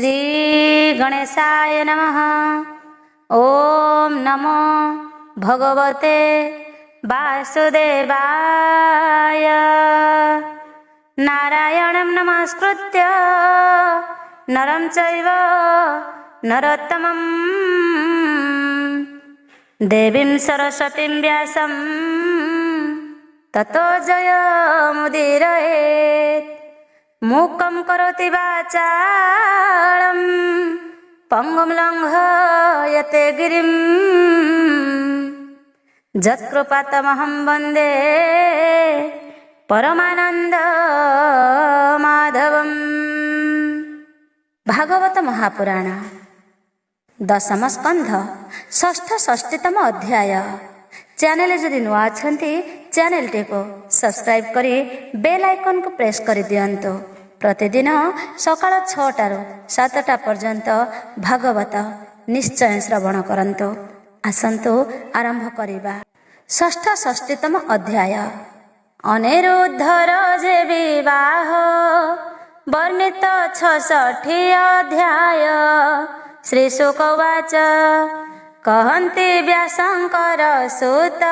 श्री गणेशाय नमः। ओम नमो भगवते वासुदेवाय। नारायणं नमस्कृत्य नरं चैव नरोत्तमं देवीं सरस्वतीं व्यासं ततो जयमुदीरयेत्। मूकं करोति वाचालं पंगुं लंघयते गिरिं यत्कृपातमहं वन्दे परमानंद माधवम्। भागवत महापुराण दशम स्कंध षष्ठ षष्ठीतम अध्याय। चैनल जदि नुआ अछंती चैनल को सब्सक्राइब करी बेल आइकन को प्रेस कर दियंतो। प्रतिदिन सकाळ 6टाରୁ 7टा पर्यंत भागवत निश्चय श्रवण करंतो। आसंतु आरंभ करिबा। षष्ठ षष्ठीतम अध्याय। अनिरुद्धर जे विवाह वर्णित 66 अध्याय। श्री शुकवाच कहन्ति व्यासंकर सुत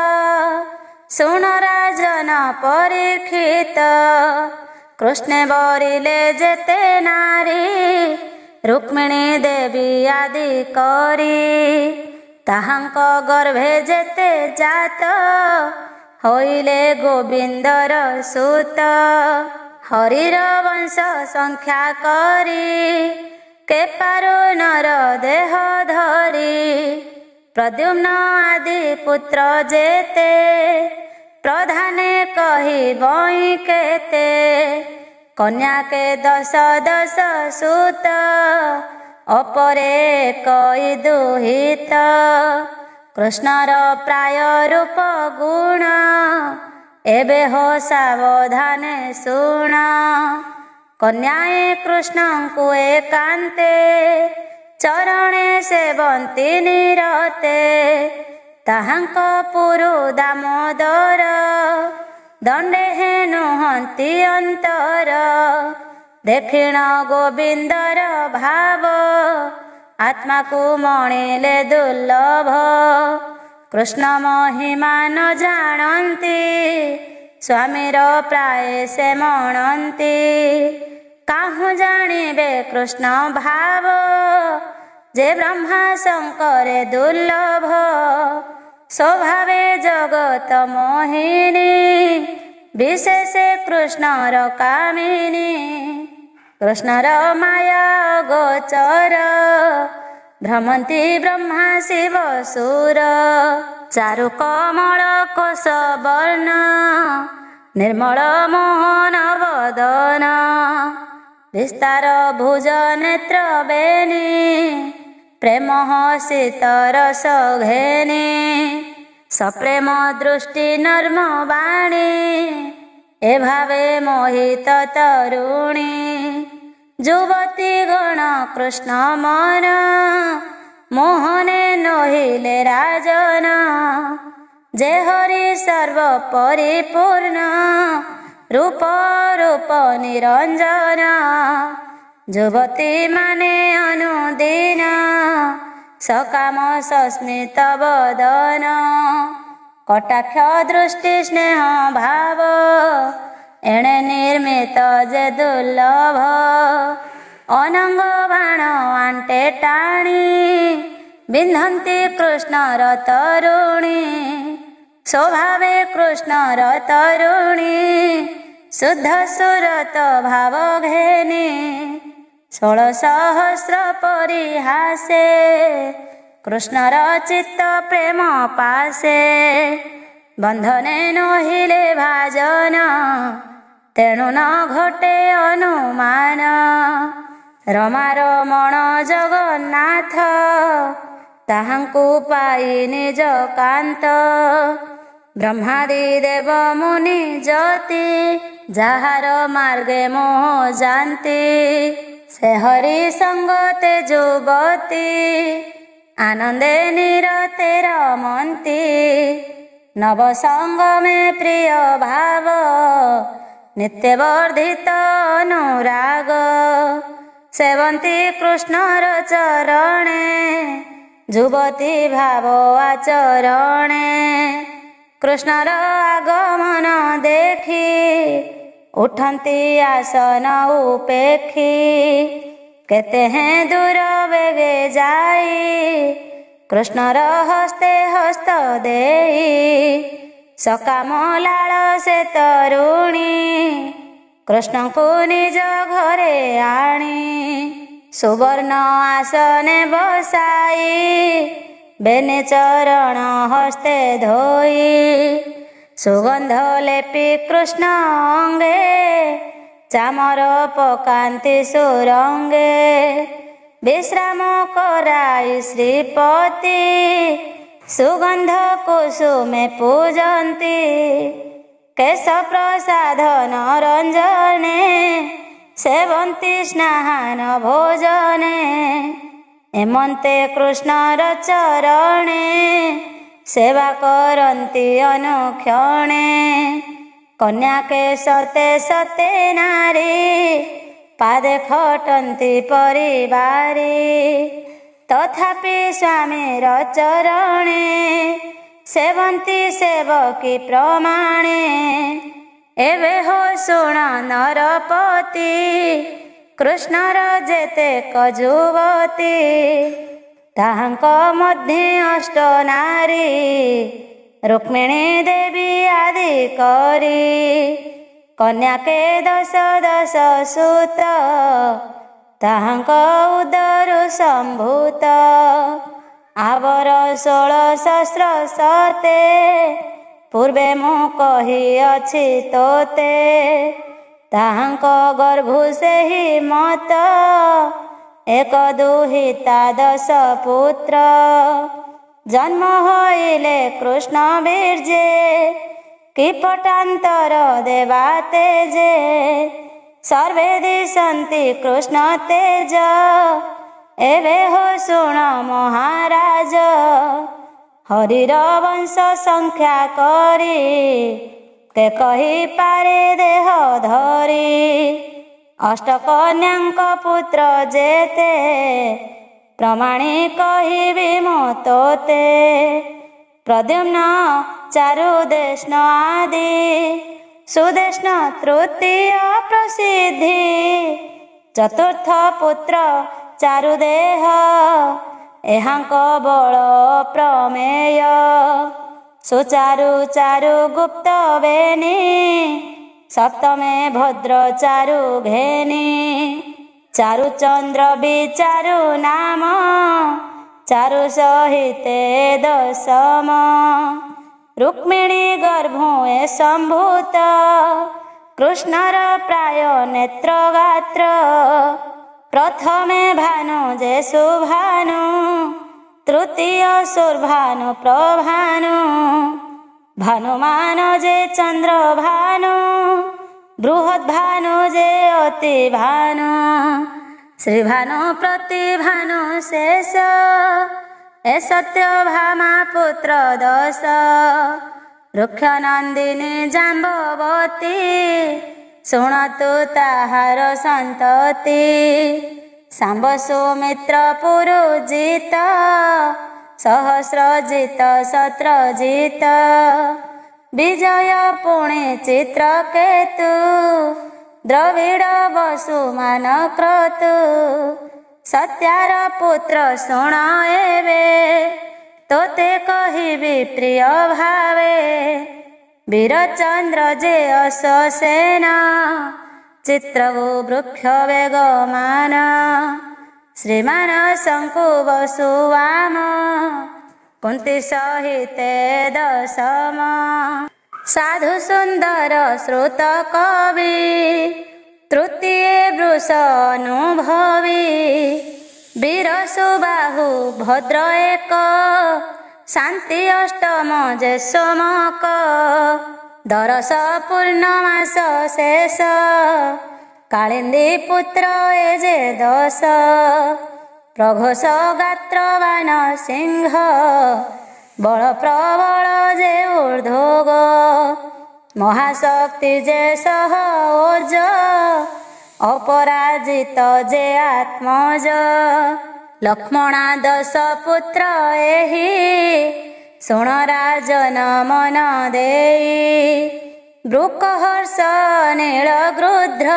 सुन राजन परीक्षित। कृष्ण बरिले जेते नारी रुक्मिणी देवी आदि करी। ताहांक गर्भे जेते जात होइले गोविंदर सुत। हरिर वंश संख्या करी के पारो नर देह धरी। प्रद्युम्न आदि पुत्र जेते प्रधाने कही बई केते। कन्या के 10 10 सुत अपरे कई दुहित। कृष्णर प्राय रूप गुण एबे हो सावधाने सुण। कन्याए कृष्ण को एकांते चरणे सेवन्ती निरते। ताहांक पुरु दामोदर दंडे हेनुहंती अंतर। देखिण गोविंदर भाव आत्मा को मणिले दुर्लभ। कृष्ण महिमा न जानती स्वामीर प्राय से मणंती। काहु जानिबे कृष्ण भाव जे ब्रह्मा शंकरे दुर्लभ। स्वभावे जगत मोहिनी विशेषे कृष्णर कामिनी। कृष्णर माया गोचर भ्रमंती ब्रह्मा शिव सुर। चारु कमल कोश वर्ण निर्मल मोहन वदन। विस्तार भुज नेत्र बेनी प्रेम शीतरस घेनी। सप्रेम दृष्टि नर्म वाणी ए भावे मोहित तरुणी। युवती गण कृष्ण मन मोहने नोहिले राजन। जे हरि सर्व परिपूर्ण रूप रूप निरंजन। युवती माने अनुदीन सकाम सस्मित वदन। कटाक्ष दृष्टि स्नेह भाव एणे निर्मित जे दुर्लभ। अनंग बाण आंटे टाणी बिंधंती कृष्णर तरुणी। स्वभावे कृष्णर तरुणी शुद्ध सुरत भाव घेनी। 16 सहस्र परिहासे कृष्णर चित्त प्रेम पासे। बंधने नहिले भाजन तेणु न घटे अनुमान। रमार मन जगन्नाथ ताहांकु पाई निज कांत। ब्रह्मादि देव मुनि जति जाहार मार्गे मोह जानती। से हरि संगते जुबती आनंदे निरते रमंती। नव संग में प्रिय भाव नित्य वर्धित अनुराग। सेवन्ती कृष्णर चरणे जुवती भाव आचरणे कृष्णर आगमन देखी उठन्ती आसन उपेक्षी केते हैं दूर बेगे जाई कृष्णर हस्ते हस्त देई सकाम लाल से तरुणी कृष्ण को निज घरे आनी सुवर्ण आसने बसाई बेने चरण हस्ते धोई सुगंध लेपी कृष्ण अंगे चामर पकान्ति सुरंगे विश्राम कराई श्रीपति सुगंध कुसुमे पूजन्ति केश प्रसाधन रंजने सेवन्ति स्नान भोजने एमन्ते कृष्णर चरणे सेवा करन्ति अनुक्षणे कन्या के सते सते नारी पादे खटन्ति परिवारी तथापि स्वामीर चरणे सेवन्ति सेवकी प्रमाणे एवे हो शुण नरपति कृष्णर जेते कजुवती ताहांक मध्ये अष्ट नारी रुक्मिणी देवी आदि करी कन्या के दश दश सुत ताहांक उदरु संभूत आवर 16 सहस्र सते पूर्वे मु कही अछि तोते ताहांक गर्भु सेहि मत एक दुहिता 10 पुत्र जन्म होइले कृष्ण बीर्जे किपटान्तर देवा तेजे सर्वे दिशन्ति कृष्ण तेज एवे हो शुण महाराज हरिर वंश संख्या करी के कही पारे देह धरी अष्टकन्यांक पुत्र जेते प्रमाणी कहिबि मु तोते प्रद्युम्न चारुदेष्ण आदि सुदेष्ण तृतीय प्रसिद्धि चतुर्थ पुत्र चारुदेह एहांक बल प्रमेय सुचारु चारु गुप्त बेनी सप्तमे भद्र चारु घेनी चारुचंद्र विचारु नाम चारु सहिते दशम रुक्मिणी गर्भुए संभूत कृष्णर प्राय नेत्र गात्र प्रथमे भानु जे सुभानु तृतीय सुर्भानु प्रभानु भानुमान जे चंद्र भानु बृहद भानु जे अति भानु श्री भानु प्रति भानु शेष ए सत्य भामा पुत्र 10 रुक्ष नंदिनी जाम्बवती शुणतु ताहार संतति सांब सुमित्र पुरुजित सहस्रजित शत्रजित विजय पुणे चित्रकेतु द्रविड़ वसुमान क्रतु सत्यार पुत्र शुण एवे तोते कहिबि प्रिय भावे वीरचंद्र जे अश्वसेन चित्रवु वृक्ष वेगमान श्रीमान शंकु वसुवाम कुंती सहिते दशम साधु सुंदर श्रुत कवि तृतीय वृष अनुभवी वीर सुबाहु भद्र एक शांति अष्टम जे सोमक दरस पूर्णमास शेष कालिंदी पुत्र ए जे 10 प्रघोष गात्रवान सिंह बल प्रबल जे ऊर्ध्वग महाशक्ति जे सह ओज अपराजित जे आत्मज लक्ष्मणा दश पुत्र एहि शुण राजन मन देई वृकहर्ष नील गृध्र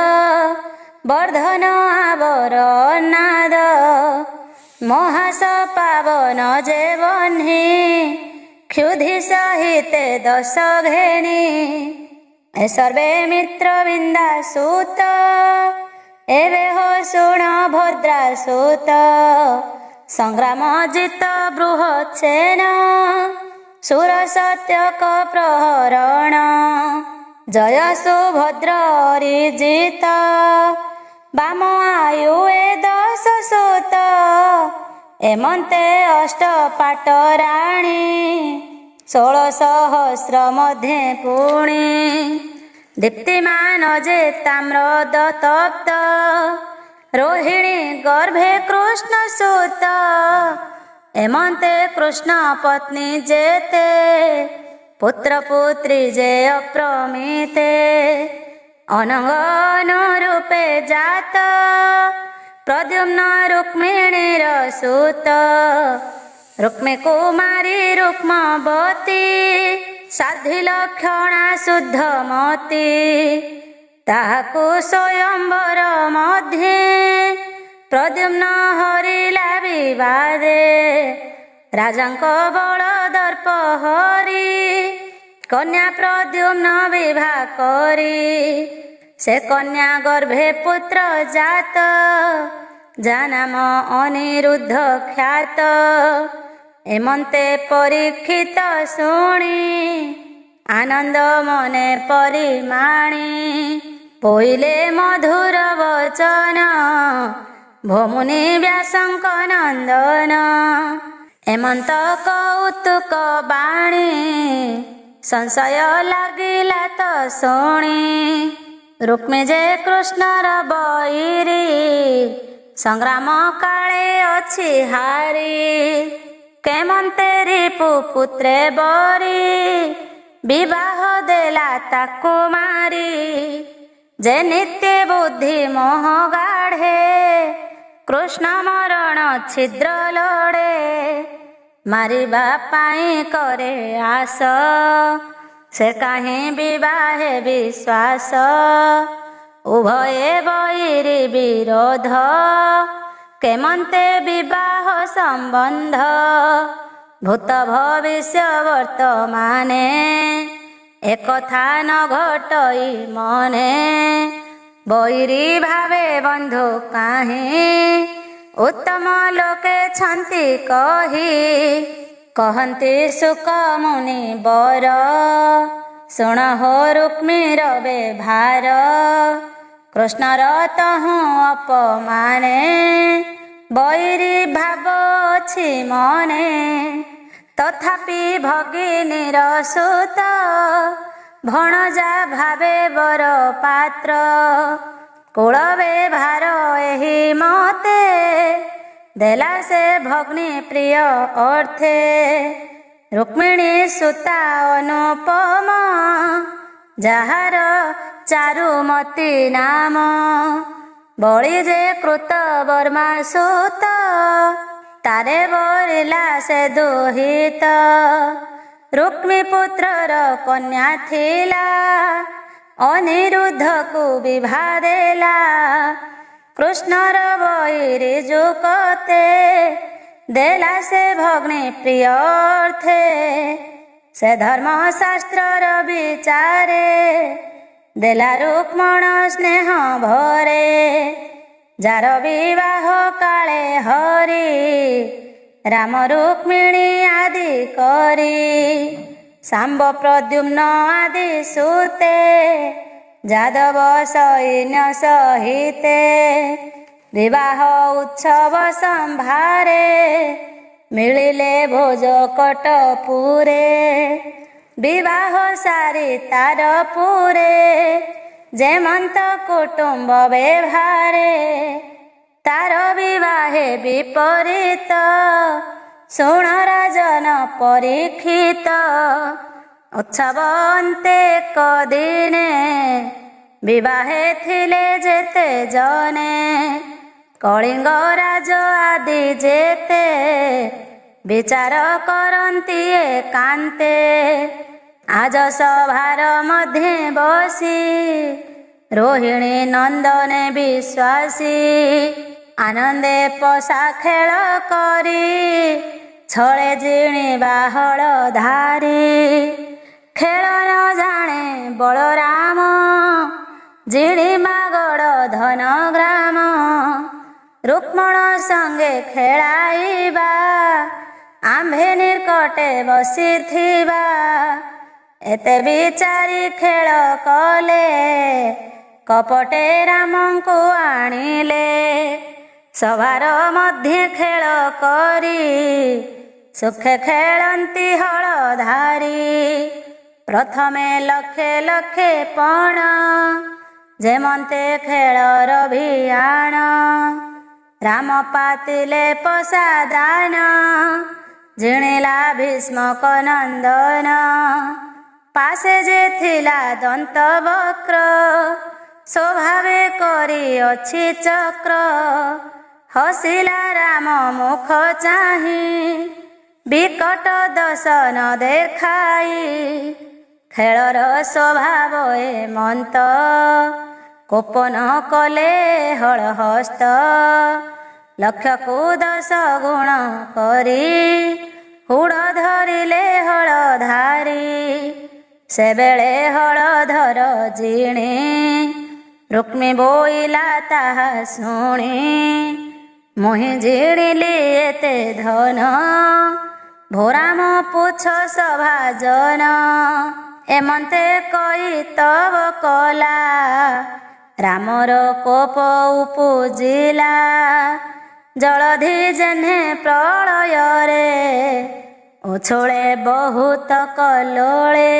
वर्धन आवर नाद महास पावन जे बन्ही क्षुधि सहिते दश घेनी ए सर्वे मित्र बिंदा सूत एवे हो शुण भद्रा सूत संग्राम जित बृहत्सेन सुर सत्यक प्रहरण जय सुभद्र जित बाम आयु ए दश सूत एमंते अष्ट पाटराणी 16 सहस्र मध्ये पुणी दीप्तिमान जे ताम्रद तप्त रोहिणी गर्भे कृष्ण सूत एमंते कृष्ण पत्नी जेते पुत्र पुत्री जे अप्रमिते अनंगन रूपे जात प्रद्युम्न रुक्मिणीर सूत रुक्मी कुमारी रुक्मवती साध्वी लक्षणा शुद्धमती ताहाकु स्वयंवर मध्ये प्रद्युम्न हरिला विवादे राजांक बल दर्प हरि कन्या प्रद्युम्न विवाह करी से कन्या गर्भे पुत्र जात जा नाम अनिरुद्ध ख्यात एमंते परीक्षित शुणी आनंद मने परिमाणी पोइले मधुर वचन भमुनि व्यासंक नंदन एमंत कौतुक बाणी संशय लागिला तो शुणी रुक्मी जे कृष्णर बईरी संग्राम काले अछि हारी केमंते रिपु पुत्रे बरी विवाह देला ताकु मारी जे नित्य बुद्धि मोह गाढ़े कृष्ण मरण छिद्र लड़े मारिबा पाई करे आस से काहे विवाहे विश्वास उभये बईरी विरोध केमंते विवाह संबंध भूत भविष्य वर्तमाने एकथा न घटई मने बईरी भावे बंधु काहे उत्तम लोके छंती कही कहन्ति सुक मुनि बर शुण हो रुक्मीर व्यवहार कृष्णर तहु अपमाने बईरी भाव अछि मने तथापि भगिनीर सुत भणजा भावे बर पात्र कुल व्यवहार एहि मते देला से भग्नी प्रिय अर्थे रुक्मिणी सुता अनुपम जाहार चारुमती नाम बळी जे कृत वर्मा सुत तारे बरिला से दुहित रुक्मी पुत्रर कन्या थिला अनिरुद्ध को विवाह देला कृष्णर बईरी जुकते देला से भग्नी प्रिय अर्थे से धर्म शास्त्रर विचारे देला रुक्मण स्नेह भरे जार विवाह काले हरि राम रुक्मिणी आदि करी सांब प्रद्युम्न आदि सुते जादव सैन्य सहिते विवाह उत्सव संभारे मिलिले भोज कटपुरे विवाह सारी तार पुरे जेमंत कुटुंब व्यवहारे तार विवाहे विपरीत शुण राजन परीक्षित उत्सव अन्ते कदिने ବିବାହେ ଥିଲେ ଯେତେ ଜନେ କଳିଙ୍ଗ ରାଜ ଆଦି ଯେତେ ବିଚାର କରନ୍ତି ଏକାନ୍ତେ ଆଜ ସଭାର ମଧ୍ୟେ ବସି ରୋହିଣୀ ନନ୍ଦନେ ବିଶ୍ୱାସୀ ଆନନ୍ଦେ ପଶା ଖେଳ କରି ଛଳେ ଜିଣିବା ହଳଧାରୀ ଖେଳ ନ ଜାଣେ ବଳରାମ ଜିଣିବା ଗଡ଼ ଧନ ଗ୍ରାମ ରୁକ୍ମଣ ସଙ୍ଗେ ଖେଳାଇବା ଆମ୍ଭେ ନିକଟେ ବସିଥିବା ଏତେ ବିଚାରି ଖେଳ କଲେ କପଟେ ରାମଙ୍କୁ ଆଣିଲେ ସଭାର ମଧ୍ୟେ ଖେଳ କରି ସୁଖେ ଖେଳନ୍ତି ହଳଧାରୀ ପ୍ରଥମେ ଲକ୍ଷେ ଲକ୍ଷେ ପଣ ଯେମନ୍ତେ ଖେଳର ଭିଆଣ ରାମ ପାତିଲେ ପଶା ଦାନ ଜିଣିଲା ଭୀଷ୍ମକ ନନ୍ଦନ ପାଶେ ଯେ ଥିଲା ଦନ୍ତ ବକ୍ର ସ୍ୱଭାବେ କରି ଅଛି ଚକ୍ର ହସିଲା ରାମ ମୁଖ ଚାହିଁ ବିକଟ ଦର୍ଶନ ଦେଖାଇ ଖେଳର ସ୍ୱଭାବ ଏମନ୍ତ କୋପନ କଲେ ହଳହସ୍ତ ଲକ୍ଷକୁ 10 ଗୁଣ କରି ହୁଡ଼ ଧରିଲେ ହଳଧାରୀ ସେବେଳେ ହଳଧର ଜିଣି ରୁକ୍ମୀ ବୋଇଲା ତାହା ଶୁଣି ମୁହିଁ ଜିଣିଲି ଏତେ ଧନ ଭୋରାମ ପୁଛ ସଭାଜନ ଏମନ୍ତେ କହି ତବ କଲା ରାମର କୋପ ଉପୁଜିଲା ଜଳଧି ଯେହ୍ନେ ପ୍ରଳୟରେ ଉଛୁଳେ ବହୁତ କଲୋଳେ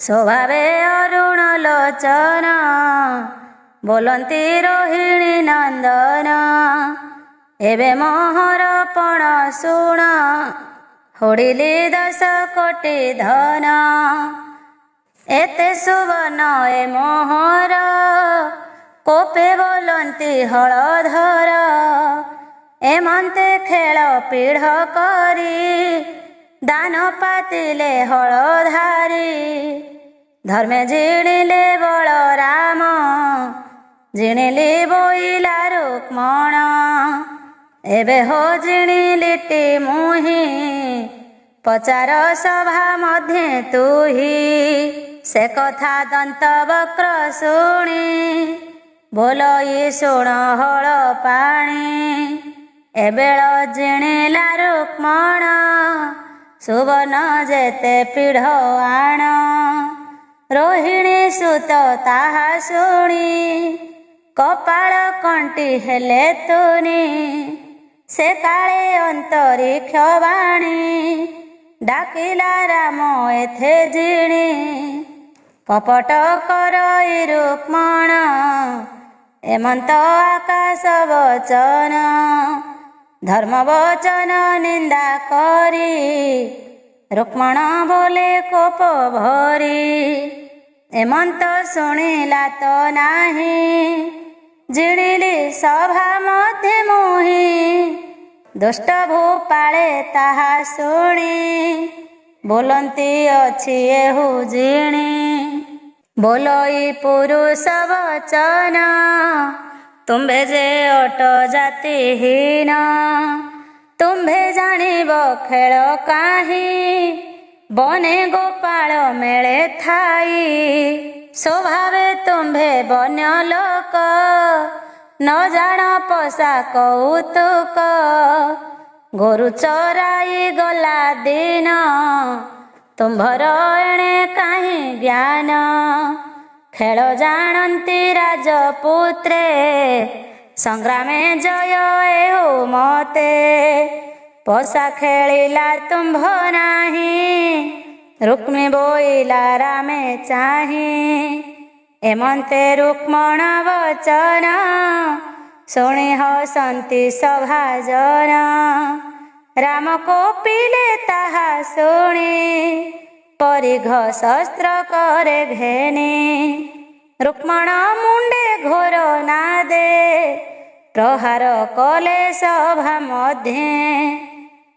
ସ୍ୱଭାବେ ଅରୁଣ ଲୋଚନ ବୋଲନ୍ତି ରୋହିଣୀ ନନ୍ଦନ ଏବେ ମୋହର ପଣ ଶୁଣ ହୁଡ଼ିଲି 10 କୋଟି ଧନ ଏତେ ସୁବର୍ଣ୍ଣ ଏ ମୋହର କୋପେ ବୋଲନ୍ତି ହଳଧର ଏମନ୍ତେ ଖେଳ ପିଢ଼ କରି ଦାନ ପାତିଲେ ହଳଧାରୀ ଧର୍ମେ ଜିଣିଲେ ବଳରାମ ଜିଣିଲି ବୋଇଲା ରୁକ୍ମଣ ଏବେ ହୋ ଜିଣିଲିଟି ମୁହିଁ ପଚାର ସଭା ମଧ୍ୟେ ତୁହି ସେ କଥା ଦନ୍ତ ବକ୍ର ଶୁଣି ବୋଲଇ ଶୁଣ ହଳ ପାଣି ଏବେଳ ଜିଣିଲା ରୁକ୍ମଣ ସୁବର୍ଣ୍ଣ ଯେତେ ପିଢ଼ ଆଣ ରୋହିଣୀ ସୁତ ତାହା ଶୁଣି କପାଳ କଣ୍ଟି ହେଲେ ତୁନି ସେ କାଳେ ଅନ୍ତରିକ୍ଷ ବାଣୀ ଡାକିଲା ରାମ ଏଥେ ଜିଣି କପଟ କରଇ ରୁକ୍ମଣ ଏମନ୍ତ ଆକାଶ ବଚନ ଧର୍ମ ବଚନ ନିନ୍ଦା କରି ରୁକ୍ମଣ ବୋଲେ କୋପ ଭରି ଏମନ୍ତ ଶୁଣିଲା ତ ନାହିଁ ଜିଣିଲି ସଭା ମଧ୍ୟେ ମୁହିଁ ଦୁଷ୍ଟ ଭୂପାଳେ ତାହା ଶୁଣି ବୋଲନ୍ତି ଅଛି ଏହୁ ଜିଣି ବୋଲଇ ପୁରୁଷ ବଚନ ତୁମ୍ଭେ ଯେ ଅଟ ଜାତିହୀନ ତୁମ୍ଭେ ଜାଣିବ ଖେଳ କାହିଁ ବନେ ଗୋପାଳ ମେଳେ ଥାଇ ସ୍ୱଭାବେ ତୁମ୍ଭେ ବନ୍ୟ ଲୋକ ନ ଜାଣ ପଶା କୌତୁକ ଗୋରୁ ଚରାଇ ଗଲା ଦିନ ତୁମ୍ଭର ଏଣେ କାହିଁ ଜ୍ଞାନ ଖେଳ ଜାଣନ୍ତି ରାଜପୁତ୍ରେ ସଂଗ୍ରାମେ ଜୟ ଏହୁ ମତେ ପଶା ଖେଳିଲା ତୁମ୍ଭ ନାହିଁ ରୁକ୍ମୀ ବୋଇଲା ରାମେ ଚାହିଁ ଏମନ୍ତେ ରୁକ୍ମଣ ବଚନ ଶୁଣି ହସନ୍ତି ସଭାଜନ ରାମ କୋପିଲେ ତାହା ଶୁଣି ପରିଘ ଶସ୍ତ୍ର କରେ ଘେନି ରୁକ୍ମଣ ମୁଣ୍ଡେ ଘୋର ନାଦେ ପ୍ରହାର କଲେ ସଭା ମଧ୍ୟେ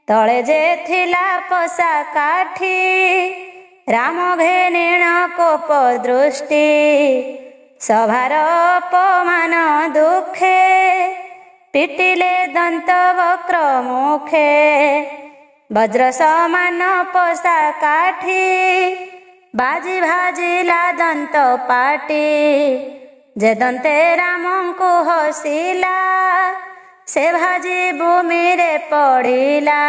ତଳେ ଯେ ଥିଲା ପଶା କାଠି ରାମ ଘେନିଣ କୋପ ଦୃଷ୍ଟି ସଭାର ଅପମାନ ଦୁଃଖେ ପିଟିଲେ ଦନ୍ତ ବକ୍ର ମୁଖେ ବଜ୍ର ସମାନ ପଶା କାଠି ବାଜି ଭାଜିଲା ଦନ୍ତ ପାଟି ଯେ ଦନ୍ତେ ରାମଙ୍କୁ ହସିଲା ସେ ଭାଜି ଭୂମିରେ ପଡ଼ିଲା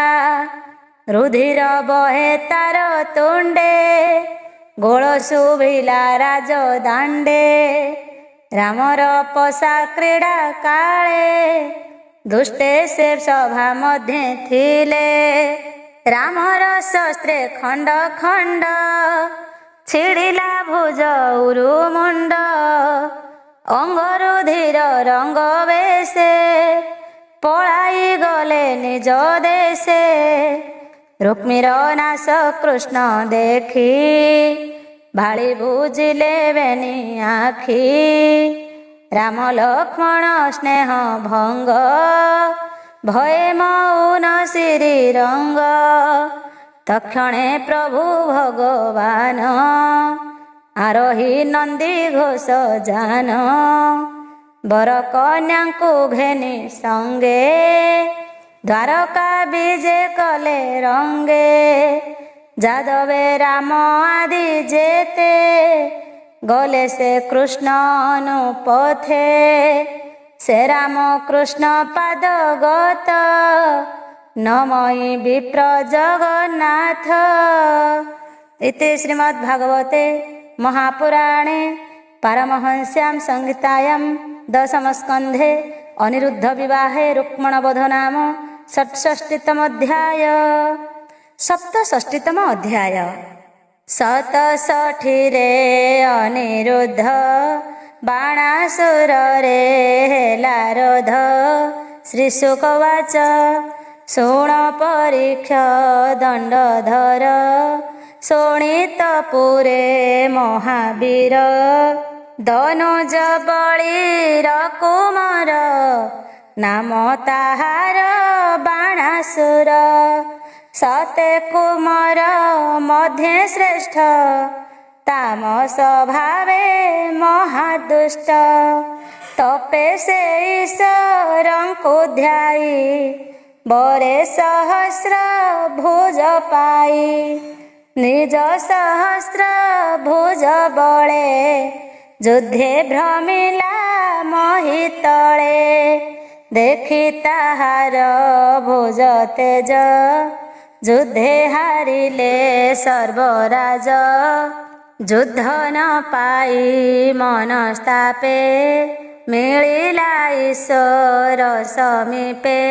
ରୁଧିର ବହେ ତାର ତୁଣ୍ଡେ ଗୋଳ ଶୁଭିଲା ରାଜ ଦାଣ୍ଡେ ରାମର ପଶା କ୍ରୀଡ଼ା କାଳେ ଦୁଷ୍ଟେ ସେ ସଭା ମଧ୍ୟେ ଥିଲେ ରାମର ଶସ୍ତ୍ରେ ଖଣ୍ଡ ଖଣ୍ଡ ଛିଡ଼ିଲା ଭୁଜ ଉରୁ ମୁଣ୍ଡ ଅଙ୍ଗରୁଧିର ରଙ୍ଗ ବେଶେ ପଳାଇ ଗଲେ ନିଜ ଦେଶେ ରୁକ୍ମିର ନାଶ କୃଷ୍ଣ ଦେଖି ଭାଳି ବୁଝିଲେ ବେନି ଆଖି ରାମ ଲକ୍ଷ୍ମଣ ସ୍ନେହ ଭଙ୍ଗ ଭୟେ ମଉନ ଶିରି ରଙ୍ଗ ତକ୍ଷଣେ ପ୍ରଭୁ ଭଗବାନ ଆରୋହୀ ନନ୍ଦୀ ଘୋଷ ଜାନ ବର କନ୍ୟାଙ୍କୁ ଘେନି ସଙ୍ଗେ ଦ୍ୱାରକା ବିଜେ କଲେ ରଙ୍ଗେ ଯାଦବେ ରାମ ଆଦି ଯେତେ ଗଲେ ସେ କୃଷ୍ଣ ଅନୁପଥେ ସେ ରାମ କୃଷ୍ଣ ପାଦ ଗତ ନମଇ ବିପ୍ର ଜଗନ୍ନାଥ। ଇତି ଶ୍ରୀମଦ୍ଭାଗବତେ महापुराणे पारमहंस्यां संहितायां दशमस्कन्धे अनिरुद्ध विवाहे रुक्मणवध नाम षट्षष्टितमोऽध्याय। सप्तषष्टितम अध्याय। शतषठिरे अनिरुद्ध बाणासुर रे हेला रोध। श्रीशुकवाच शृण परीक्ष दण्डधर शोणितपुरे महावीर धनुज बळीर कुमार नाम ताहार बाणासुर। सते कुमार मध्ये श्रेष्ठ तामस भावे महादुष्ट। तपे से ईश्वरंकु ध्यायी बरे सहस्र भुज पाई। निज सहस्र भुज बळे युद्धे भ्रमिला महितळे। देखि ताहार भुज तेज युद्धे हारिले सर्वराज। युद्ध न पाई मनस्तापे मिलिला ईश्वर समीपे।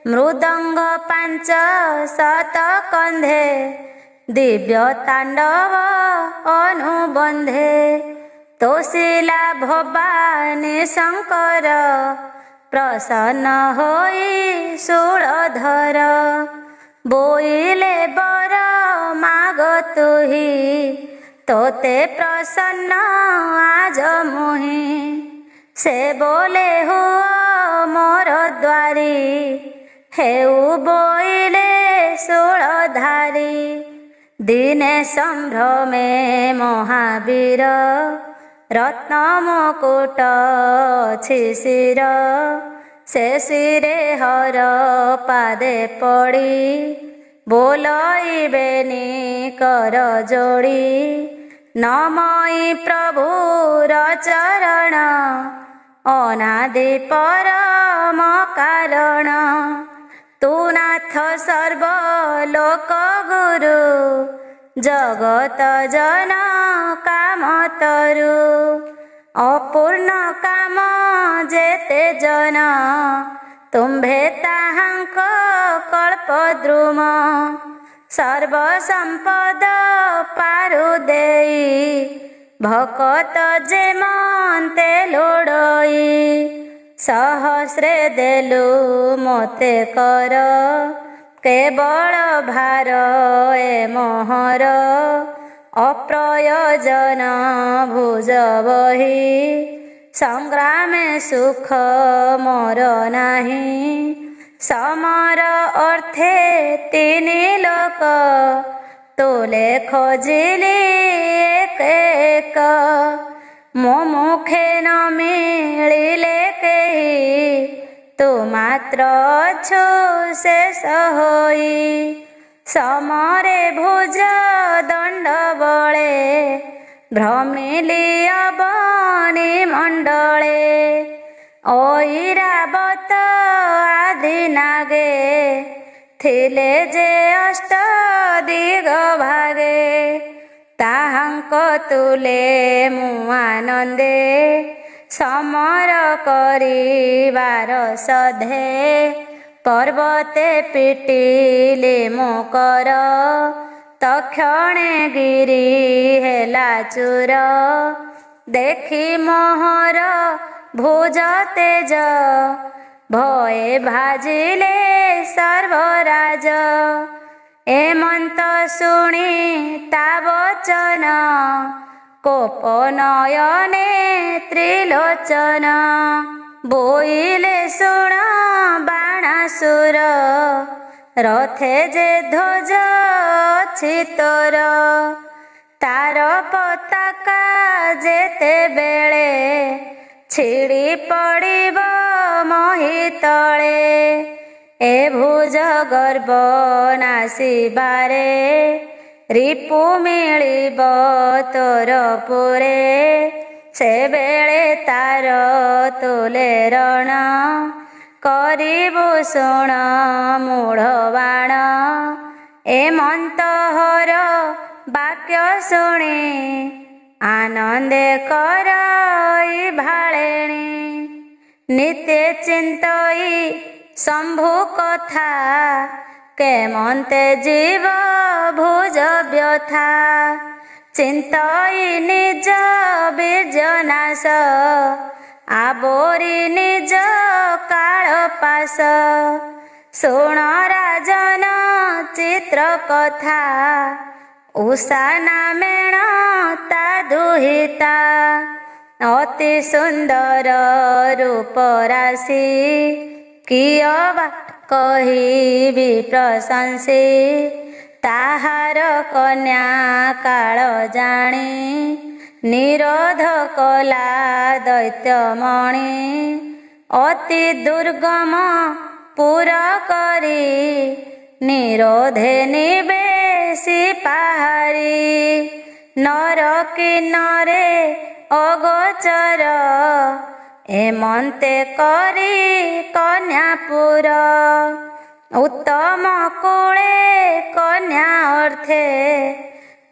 मृदंग 500 कंधे दिव्य तांडव अनुबंधे। तोषिला भवानी शंकर प्रसन्न होई शूलधर। बोइले बर माग तुही तोते प्रसन्न आज मुहि। से बोले हुआ मोर द्वारी हेउ बोइले शूलधारी। दिने संभ्रमे महावीर रत्न मुकुट शिशिर। से शिरे हर पादे पड़ी बोलइबेनी कर जोड़ी। नमई प्रभुर चरण अनादि परम कारण। तू नाथ सर्वलोक गुरु जगत जन काम तरु। अपूर्ण काम जेते जन तुम्भे ताहांक कल्पद्रुम। सर्व संपद पारु देई भकत जे मन्ते लोड़ई। सहस्रे देलु मोते कर केवल भार ए मोहर। अप्रयोजन भुज बही संग्रामे सुख मोर नाही समर अर्थे तिनि लोक तोले खोजिली एक एक मो मुखे न मिलिले केही तू मात्र अछु शेष होई समरे भुज दंड बळे भ्रमिली अबनी मंडले ऐरावत आदि नागे थिले जे अष्ट दिग भागे ताहांक तुले मु आनंदे समर करिबार सधे पर्वते पिटिले मोकर तक्षणे गिरी हेला चूर देखी मोहर भुज तेज भये भाजिले सर्वराज एमंत शुणी ता वचन कोप नयने त्रिलोचन बोइले शुण बाणासुर रथे जे ध्वज अछि तोर तार पताका जेते बेले छिड़ी पड़िब मही तले ए भुज गर्भ नासिबारे रिपु मिलिब तोर पुरे से बेले तार तोले रण करिबु शुण मूढ़ बाण एमंतहर वाक्य शुणी आनंदे करई भाळेणी नित्य चिंतई शंभु कथा केमंते जीव भुज व्यथा चिंतई निज बीर्जनाश आबोरी निज काल पास शुण राजन चित्र कथा उषा नामेण ता दुहिता अति सुंदर रूप राशि किय बा कहिबी प्रशंसी ताहार कन्या काल जानी निरोध कला दैत्यमणि अति दुर्गम पुर करी निरोधे निवेशी पाहारी नर किन्नरे अगोचर एमंते करी कन्यापुर उत्तम कूले कन्या अर्थे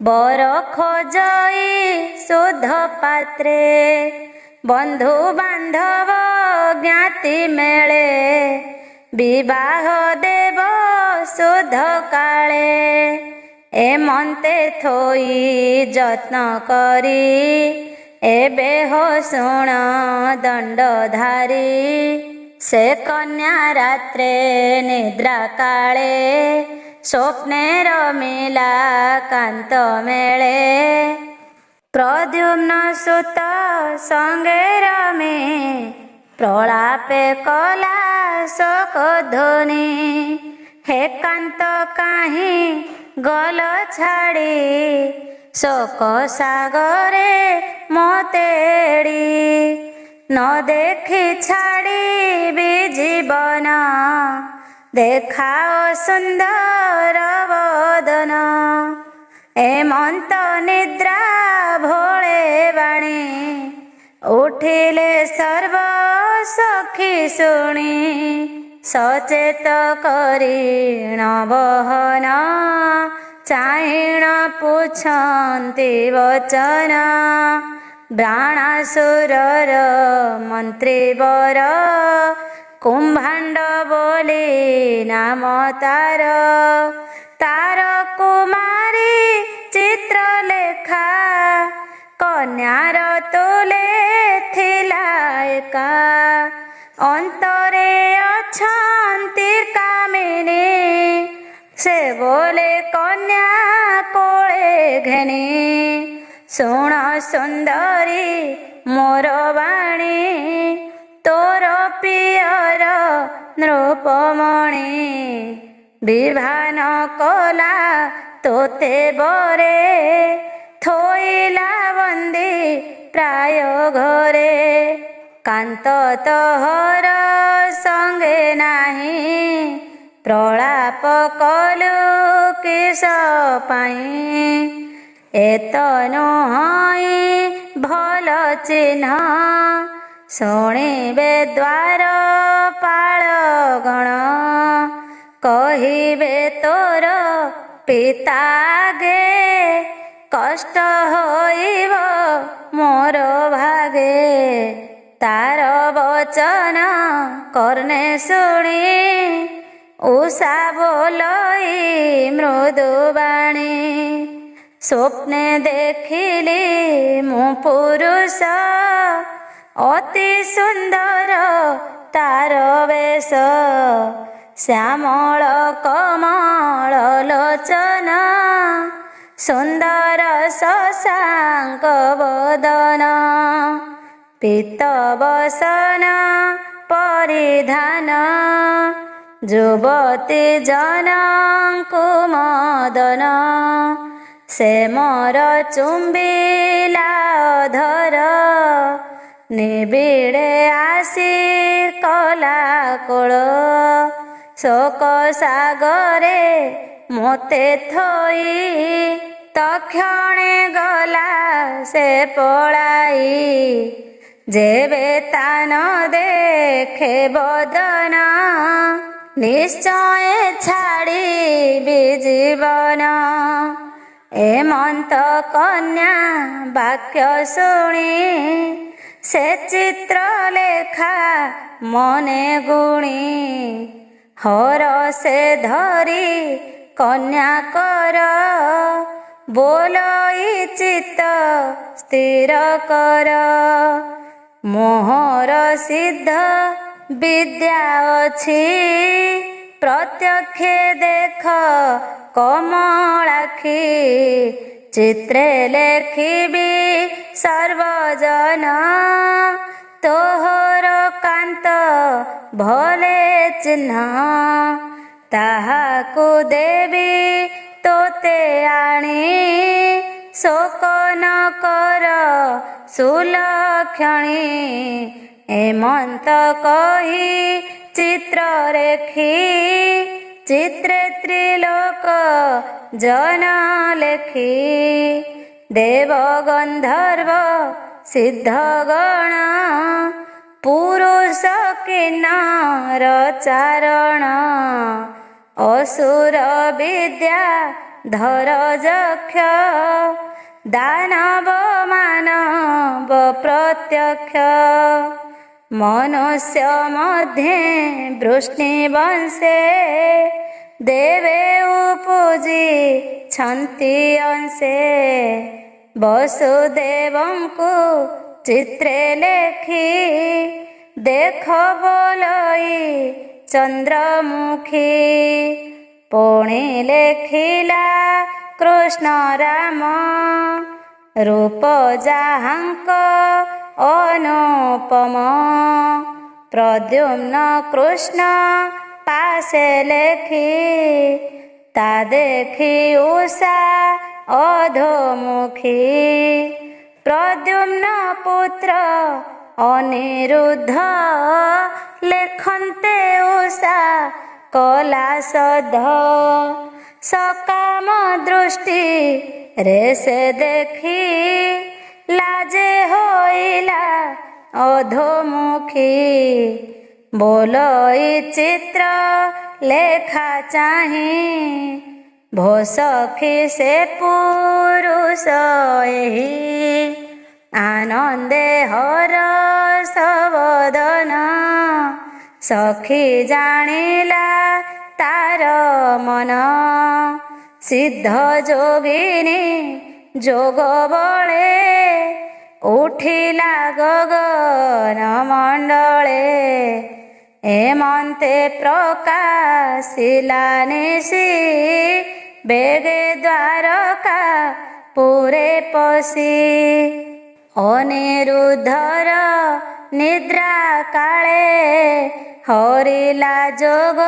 बर खोजई शुद्ध पात्रे बंधु बांधव ज्ञाति मेले विवाह देव शुद्ध काले एमंते थोई जत्न करी एबे हो शुण दंडधारी से कन्या रात्रे निद्रा काले स्वप्ने रमिला कांत मेले प्रद्युम्न सुत संगे रमे प्रलापे कला शोक ध्वनि हे कांत काहीं गल छाड़ी शोक सागरे मोतेड़ी न देखी छाड़ी भी जीवन देखाओ सुंदर वदन एमंत निद्रा भोले बाणी उठिले सर्व सखी शुणी सचेत करीण बहन चाहिण पुछन्ति वचन बाणासुरर मंत्री वर कुंभांड बोली नाम तार तार कुमारी चित्रलेखा कन्यार तोले थिला एका अंतरे अछंती कामिनी से बोले कन्या कोले ଘେନି ଶୁଣ ସୁନ୍ଦରୀ ମୋର ବାଣୀ ତୋର ପିଅର ନୃପମଣି ବିଭାନ କଲା ତୋତେ ବରେ ଥୋଇଲା ବନ୍ଦୀ ପ୍ରାୟ ଘରେ କାନ୍ତ ତୋହର ସଙ୍ଗେ ନାହିଁ ପ୍ରଳାପ କଲୁ କିସ ପାଇଁ ଏତ ନୁହଁ ଭଲ ଚିହ୍ନ ଶୁଣିବେ ଦ୍ୱାର ପାଳଗଣ କହିବେ ତୋର ପିତା गे କଷ୍ଟ ହୋଇବ ମୋର ଭାଗେ ତାର ବଚନ କର୍ଣ୍ଣେ ଶୁଣି ଉଷା ବୋଲଇ ମୃଦୁବାଣୀ ସ୍ୱପ୍ନେ ଦେଖିଲି ମୁଁ ପୁରୁଷ ଅତି ସୁନ୍ଦର ତାର ବେଶ ଶ୍ୟାମଳ କମଳ ଲୋଚନ ସୁନ୍ଦର ଶଶାଙ୍କ ବଦନ ପୀତ ବସନ ପରିଧାନ ଯୁବତୀ ଜନଙ୍କୁ ମଦନ ସେ ମୋର ଚୁମ୍ବିଲା ଅଧର ନିବିଡ଼େ ଆସି କଲା କୋଳ ଶୋକ ସାଗରେ ମୋତେ ଥୋଇ ତକ୍ଷଣେ ଗଲା ସେ ପଳାଇ ଯେବେ ତାନ ଦେଖେ ବଦନ ନିଶ୍ଚୟ ଛାଡ଼ିବି ଜୀବନ ଏମନ୍ତ କନ୍ୟା ବାକ୍ୟ ଶୁଣି ସେ ଚିତ୍ର ଲେଖା ମନେ ଗୁଣି ହର ସେ ଧରି କନ୍ୟା କର ବୋଲଇ ଚିତ୍ତ ସ୍ଥିର କର ମୋହର ସିଦ୍ଧ ବିଦ୍ୟା ଅଛି ପ୍ରତ୍ୟକ୍ଷେ ଦେଖ କମଳାକ୍ଷୀ ଚିତ୍ରେ ଲେଖିବି ସର୍ବଜନ ତୋହର କାନ୍ତ ଭଲେ ଚିହ୍ନ ତାହାକୁ ଦେବି ତୋତେ ଆଣି ଶୋକ ନ କର ସୁଲକ୍ଷଣୀ ଏମନ୍ତ କହି ଚିତ୍ର ରେଖି ଚିତ୍ରେ ତ୍ରିଲୋକ ଜନ ଲେଖି ଦେବ ଗନ୍ଧର୍ବ ସିଦ୍ଧଗଣ ପୁରୁଷ କିନ୍ନର ଚାରଣ ଅସୁର ବିଦ୍ୟା ଧର ଯକ୍ଷ ଦାନବ ମାନବ ପ୍ରତ୍ୟକ୍ଷ ମନୁଷ୍ୟ ମଧ୍ୟେ ବୃଷ୍ଣି ବଂଶେ ଦେବେ ଉପଜି ଛନ୍ତି ଅଂଶେ ବସୁଦେବଙ୍କୁ ଚିତ୍ରେ ଲେଖି ଦେଖ ବୋଲଇ ଚନ୍ଦ୍ରମୁଖୀ ପୁଣି ଲେଖିଲା କୃଷ୍ଣ ରାମ ରୂପ ଯାହାଙ୍କ ଅନୁପମ ପ୍ରଦ୍ୟୁମ୍ନ କୃଷ୍ଣ ପାଶେ ଲେଖି ତା ଦେଖି ଉଷା ଅଧୋମୁଖୀ ପ୍ରଦ୍ୟୁମ୍ନ ପୁତ୍ର ଅନିରୁଦ୍ଧ ଲେଖନ୍ତେ ଉଷା କଲା ସଧ ସକାମ ଦୃଷ୍ଟି ରେ ସେ ଦେଖି ଲାଜେ ହୋଇଲା ଅଧୋମୁଖୀ ବୋଲଇ ଚିତ୍ର ଲେଖା ଚାହିଁ ଭୋସଖୀ ସେ ପୁରୁଷ ଏହି ଆନନ୍ଦେ ହରଷ ବଦନ ସଖୀ ଜାଣିଲା ତାର ମନ ସିଦ୍ଧ ଯୋଗିନୀ ଯୋଗ ବଳେ ଉଠିଲା ଗଗନ ମଣ୍ଡଳେ ଏମନ୍ତେ ପ୍ରକାଶିଲା ନିଶି ବେଗେ ଦ୍ୱାରକା ପୁରେ ପଶି ଅନିରୁଦ୍ଧର ନିଦ୍ରା କାଳେ ହରିଲା ଯୋଗ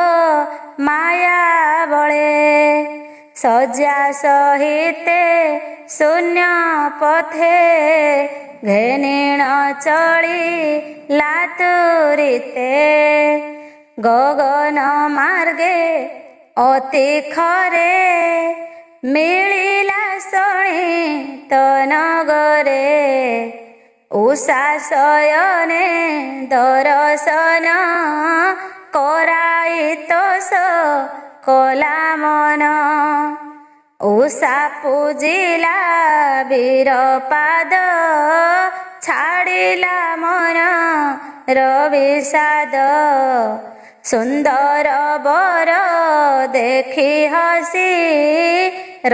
ମାୟା ବଳେ ଶଯ୍ୟା ସହିତେ ଶୂନ୍ୟ ପଥେ ଘେନିଣ ଚଳି ଲାତୁରିତେ ଗଗନ ମାର୍ଗେ ଅତି ଖରେ ମିଳିଲା ଶୁଣି ତନଗରେ ଉଷା ଶୟନେ ଦର୍ଶନ କରାଇ ତୋଷ କଲା ମନ ଉଷା ପୂଜିଲା ବୀର ପାଦ ଛାଡ଼ିଲା ମନ ରବିଷାଦ ସୁନ୍ଦର ବର ଦେଖି ହସି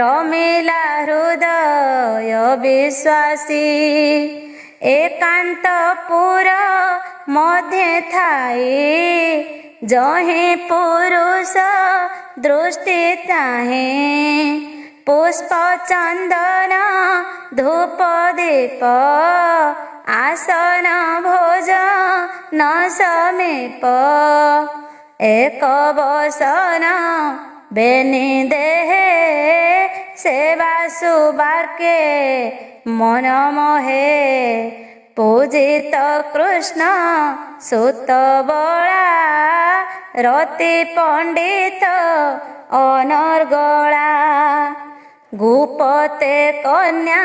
ରମିଲା ହୃଦୟ ବିଶ୍ୱାସୀ ଏକାନ୍ତପୁର ମଧ୍ୟେ ଥାଇ ଯହିଁ ପୁରୁଷ ଦୃଷ୍ଟି ଚାହେଁ ପୁଷ୍ପ ଚନ୍ଦନ ଧୂପ ଦୀପ ଆସନ ଭୋଜନ ସମୀପ ଏକ ବସନ ବେନି ଦେହେ ସେବା ସୁବାକେ ମନ ମୋହେ ପୂଜିତ କୃଷ୍ଣ ସୁତ ବଳା ରତି ପଣ୍ଡିତ ଅନର୍ଗଳା ଗୁପତେ କନ୍ୟା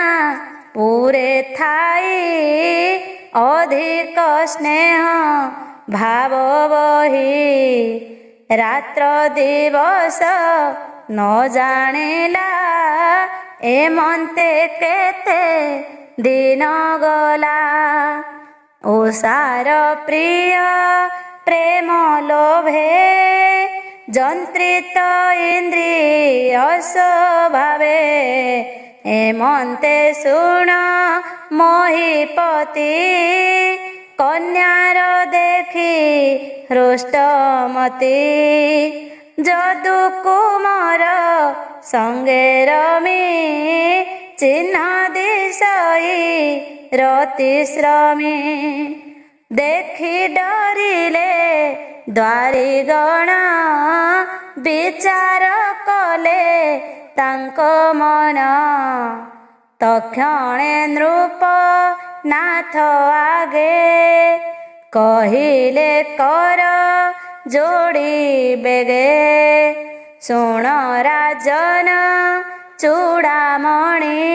ପୁରେ ଥାଇ ଅଧିକ ସ୍ନେହ ଭାବ ବହି ରାତ୍ର ଦିବସ ନ ଜାଣିଲା ଏମନ୍ତେ କେତେ ଦିନ ଗଲା ଉଷାର ପ୍ରିୟ ପ୍ରେମ ଲୋଭେ ଯନ୍ତ୍ରିତ ଇନ୍ଦ୍ରିୟ ସ୍ୱଭାବେ ଏମନ୍ତେ ଶୁଣ ମହିପତି କନ୍ୟାର ଦେଖି ହୃଷ୍ଟମତି ଯଦୁ କୁମାର ସଙ୍ଗେ ରମି ଚିହ୍ନ ଦିଶଇ ରତି ଶ୍ରମୀ ଦେଖି ଡରିଲେ ଦ୍ୱାରିଗଣ ବିଚାର କଲେ ତାଙ୍କ ମନ ତକ୍ଷଣେ ନୃପ ନାଥ ଆଗେ କହିଲେ କର ଯୋଡ଼ି ବେଗେ ଶୁଣ ରାଜନ ଚୂଡ଼ାମଣି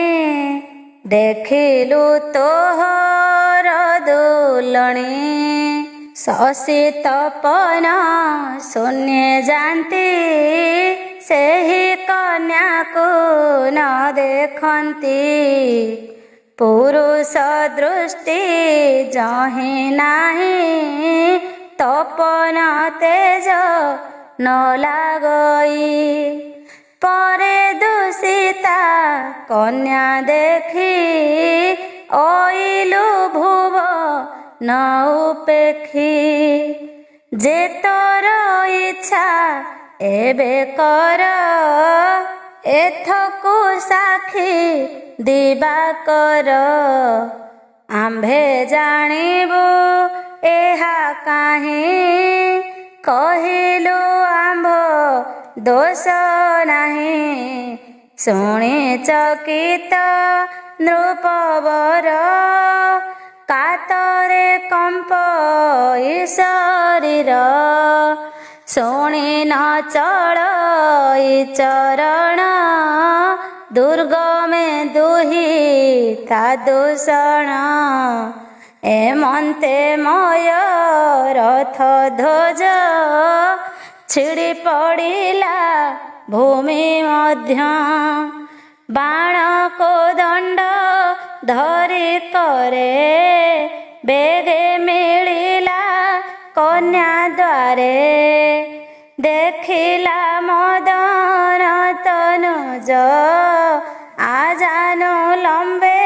ଦେଖିଲୁ ତୋହର ଦୁଲଣୀ ଶଶୀ ତପନ ଶୂନ୍ୟେ ଯାନ୍ତି ସେହି କନ୍ୟାକୁ ନ ଦେଖନ୍ତି ପୁରୁଷ ଦୃଷ୍ଟି ଯହିଁ ନାହିଁ ତପନ ତେଜ ନ ଲାଗଇ ପରେ ଦୂଷିତା କନ୍ୟା ଦେଖି ଅଇଲୁ ଭୁବ ନ ଉପେକ୍ଷୀ ଯେ ତୋର ଇଚ୍ଛା ଏବେ କର ଏଥକୁ ସାକ୍ଷୀ ଦିବାକର ଆମ୍ଭେ ଜାଣିବୁ ଏହା କାହିଁ କହିଲୁ ଆମ୍ଭ ଦୋଷ ନାହିଁ ଶୁଣି ଚକିତ ନୃପବର କାତରେ କମ୍ପଇ ଶରୀର ଶୁଣି ନ ଚଳଇ ଚରଣ ଦୁର୍ଗମେ ଦୁହିତା ଦୂଷଣ ଏମନ୍ତେ ମୟ ରଥ ଧ୍ୱଜ ଛିଡ଼ି ପଡ଼ିଲା ଭୂମି ମଧ୍ୟ ବାଣ କୋଦଣ୍ଡ ଧରି କରେ ବେଗେ ମିଳିଲା କନ୍ୟା ଦ୍ୱାରେ ଦେଖିଲା ମଦନ ତନୁଜ ଆଜାନୁ ଲମ୍ବେ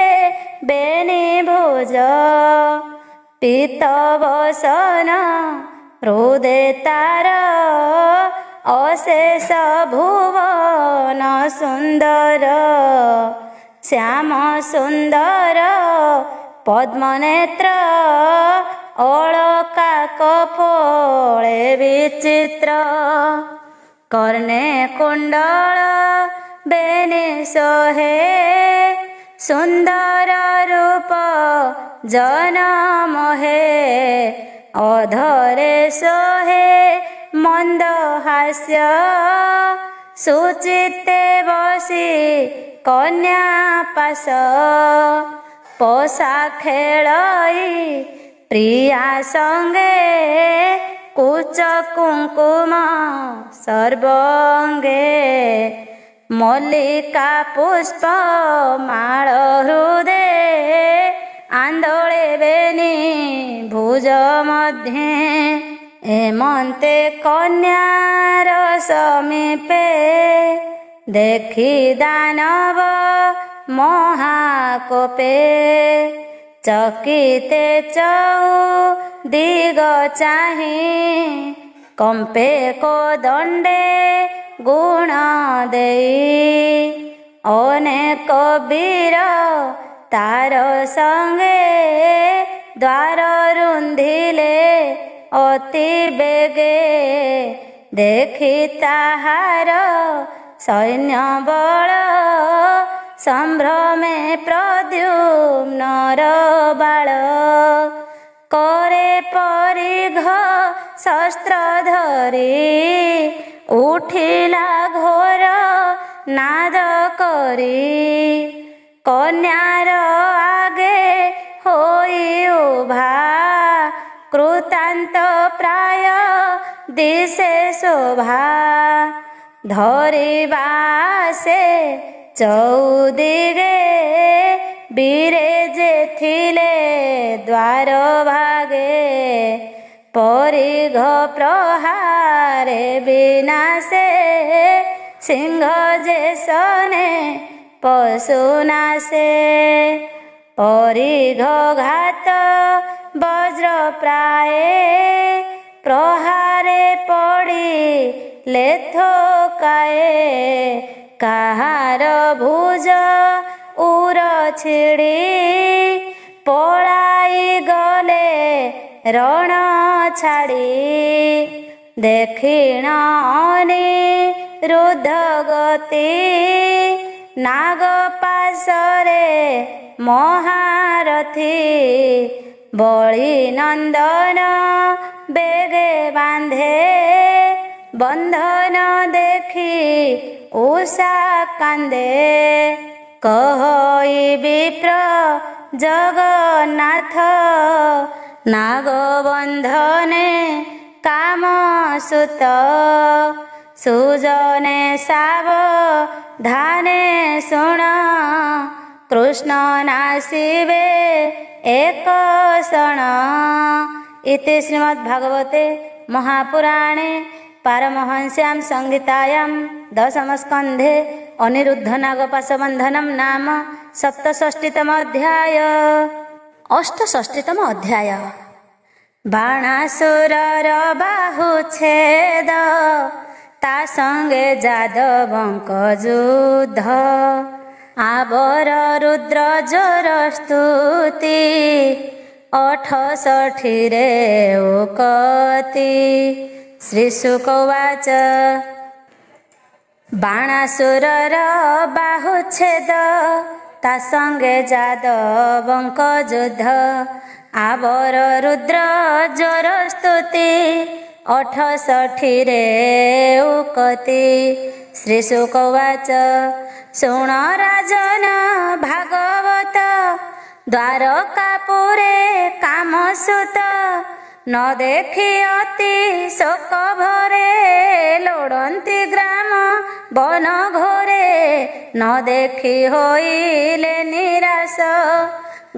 ବେନି ଭୁଜ ପିତ ବସନ ହୃଦେ ତାର ଅଶେଷ ଭୁବନ ସୁନ୍ଦର ଶ୍ୟାମ ସୁନ୍ଦର ପଦ୍ମନେତ୍ର ଅଳକା କପୋଳେ ବିଚିତ୍ର କର୍ଣ୍ଣେ କୁଣ୍ଡଳ ବେନି ଶୋହେ ସୁନ୍ଦର ରୂପ ଜନମୋହେ ଅଧରେ ଶୋହେ ମନ୍ଦହାସ୍ୟ ସୁଚିତ୍ତେ ବସି କନ୍ୟା ପାଶ ପୋଷା ଖେଳଇ ପ୍ରିୟା ସଙ୍ଗେ କୁଚ କୁଙ୍କୁମ ସର୍ବଙ୍ଗେ ମଲ୍ଲିକା ପୁଷ୍ପ ମାଳ ହୃଦେ ଆନ୍ଦୋଳେ ବେନି ଭୁଜ ମଧ୍ୟେ ଏମନ୍ତେ କନ୍ୟାର ସମୀପେ ଦେଖି ଦାନବ ମହାକୋପେ ଚକିତେ ଚଉଦିଗ ଚାହିଁ କମ୍ପେ କୋଦଣ୍ଡେ ଗୁଣ ଦେଇ ଅନେକ ବୀର ତାର ସଙ୍ଗେ ଦ୍ୱାର ରୁନ୍ଧିଲେ ଅତି ବେଗେ ଦେଖି ତାହାର ସୈନ୍ୟ ବଳ ସମ୍ଭ୍ରମେ ପ୍ରଦ୍ୟୁମ୍ନର ବାଳ କରେ ପରିଘ ଶସ୍ତ୍ର ଧରି ଉଠିଲା ଘୋର ନାଦ କରି କନ୍ୟାର ଆଗେ ହୋଇ ଉଭା କୃତାନ୍ତ ପ୍ରାୟ ଦିଶେ ଶୋଭା ଧରିବା ସେ ଚଉଦିଗେ ବୀରେ ଯେ ଥିଲେ ଦ୍ୱାର ଭାଗେ ପରିଘ ପ୍ରହାରେ ବିନାଶେ ସିଂହ ଯେ ସନେ ପଶୁ ନାଶେ ପରିଘ ଘାତ ବଜ୍ର ପ୍ରାୟେ ପ୍ରହାରେ ପଡ଼ି ଲେଥୋକାଏ କାହାର ଭୁଜ ଉର ଛିଡ଼ି ପଳାଇ ଗଲେ ରଣ ଛାଡ଼ି ଦେଖିଣ ଅନିରୁଦ୍ଧ ଗତି ନାଗ ପାଶରେ ମହାରଥୀ ବଳି ନନ୍ଦନ ବେଗେ ବାନ୍ଧେ ବନ୍ଧନ ଦେଖି ଉଷା କାନ୍ଦେ କହଇ ବିପ୍ର ଜଗନ୍ନାଥ ନାଗ ବନ୍ଧନେ କାମ ସୁତ ସୁଜନେ ସାବଧାନେ ଶୁଣ କୃଷ୍ଣ ନାସିବେ ଏକ ଶଣ। ଇତି ଶ୍ରୀମଦ୍ଭାଗବତେ ମହାପୁରାଣେ ପାରମହଂସ୍ୟାଂ ସଂହିତାୟାଂ ଦଶମସ୍କନ୍ଧେ ଅନିରୁଦ୍ଧ ନାଗପାଶବନ୍ଧନମ୍ ନାମ ସପ୍ତଷଷ୍ଠୀତମ ଅଧ୍ୟାୟ। ଅଷ୍ଟଷଷ୍ଠୀତମ ଅଧ୍ୟାୟ। ବାଣାସୁରର ବାହୁଛେଦ ତା ସଙ୍ଗେ ଯାଦବଙ୍କ ଯୁଦ୍ଧ ଆବର ରୁଦ୍ର ଜୋର ସ୍ତୁତି 68ରେ ଉକତି। ଶ୍ରୀଶୁକ ଉବାଚ ବାଣାସୁରର ବାହୁଛେଦ ତା ସଙ୍ଗେ ଯାଦବଙ୍କ ଯୁଦ୍ଧ ଆବର ରୁଦ୍ର ଜୋର ସ୍ତୁତି 68ରେ ଉକତି। ଶ୍ରୀଶୁକ ଉବାଚ ଶୁଣ ରାଜନ ଭାଗବତ ଦ୍ୱାରକାପୁରେ କାମସୁତ ନ ଦେଖି ଅତି ଶୋକ ଭରେ ଲୋଡ଼ନ୍ତି ଗ୍ରାମ ବନ ଘୋରେ ନ ଦେଖି ହୋଇଲେ ନିରାଶ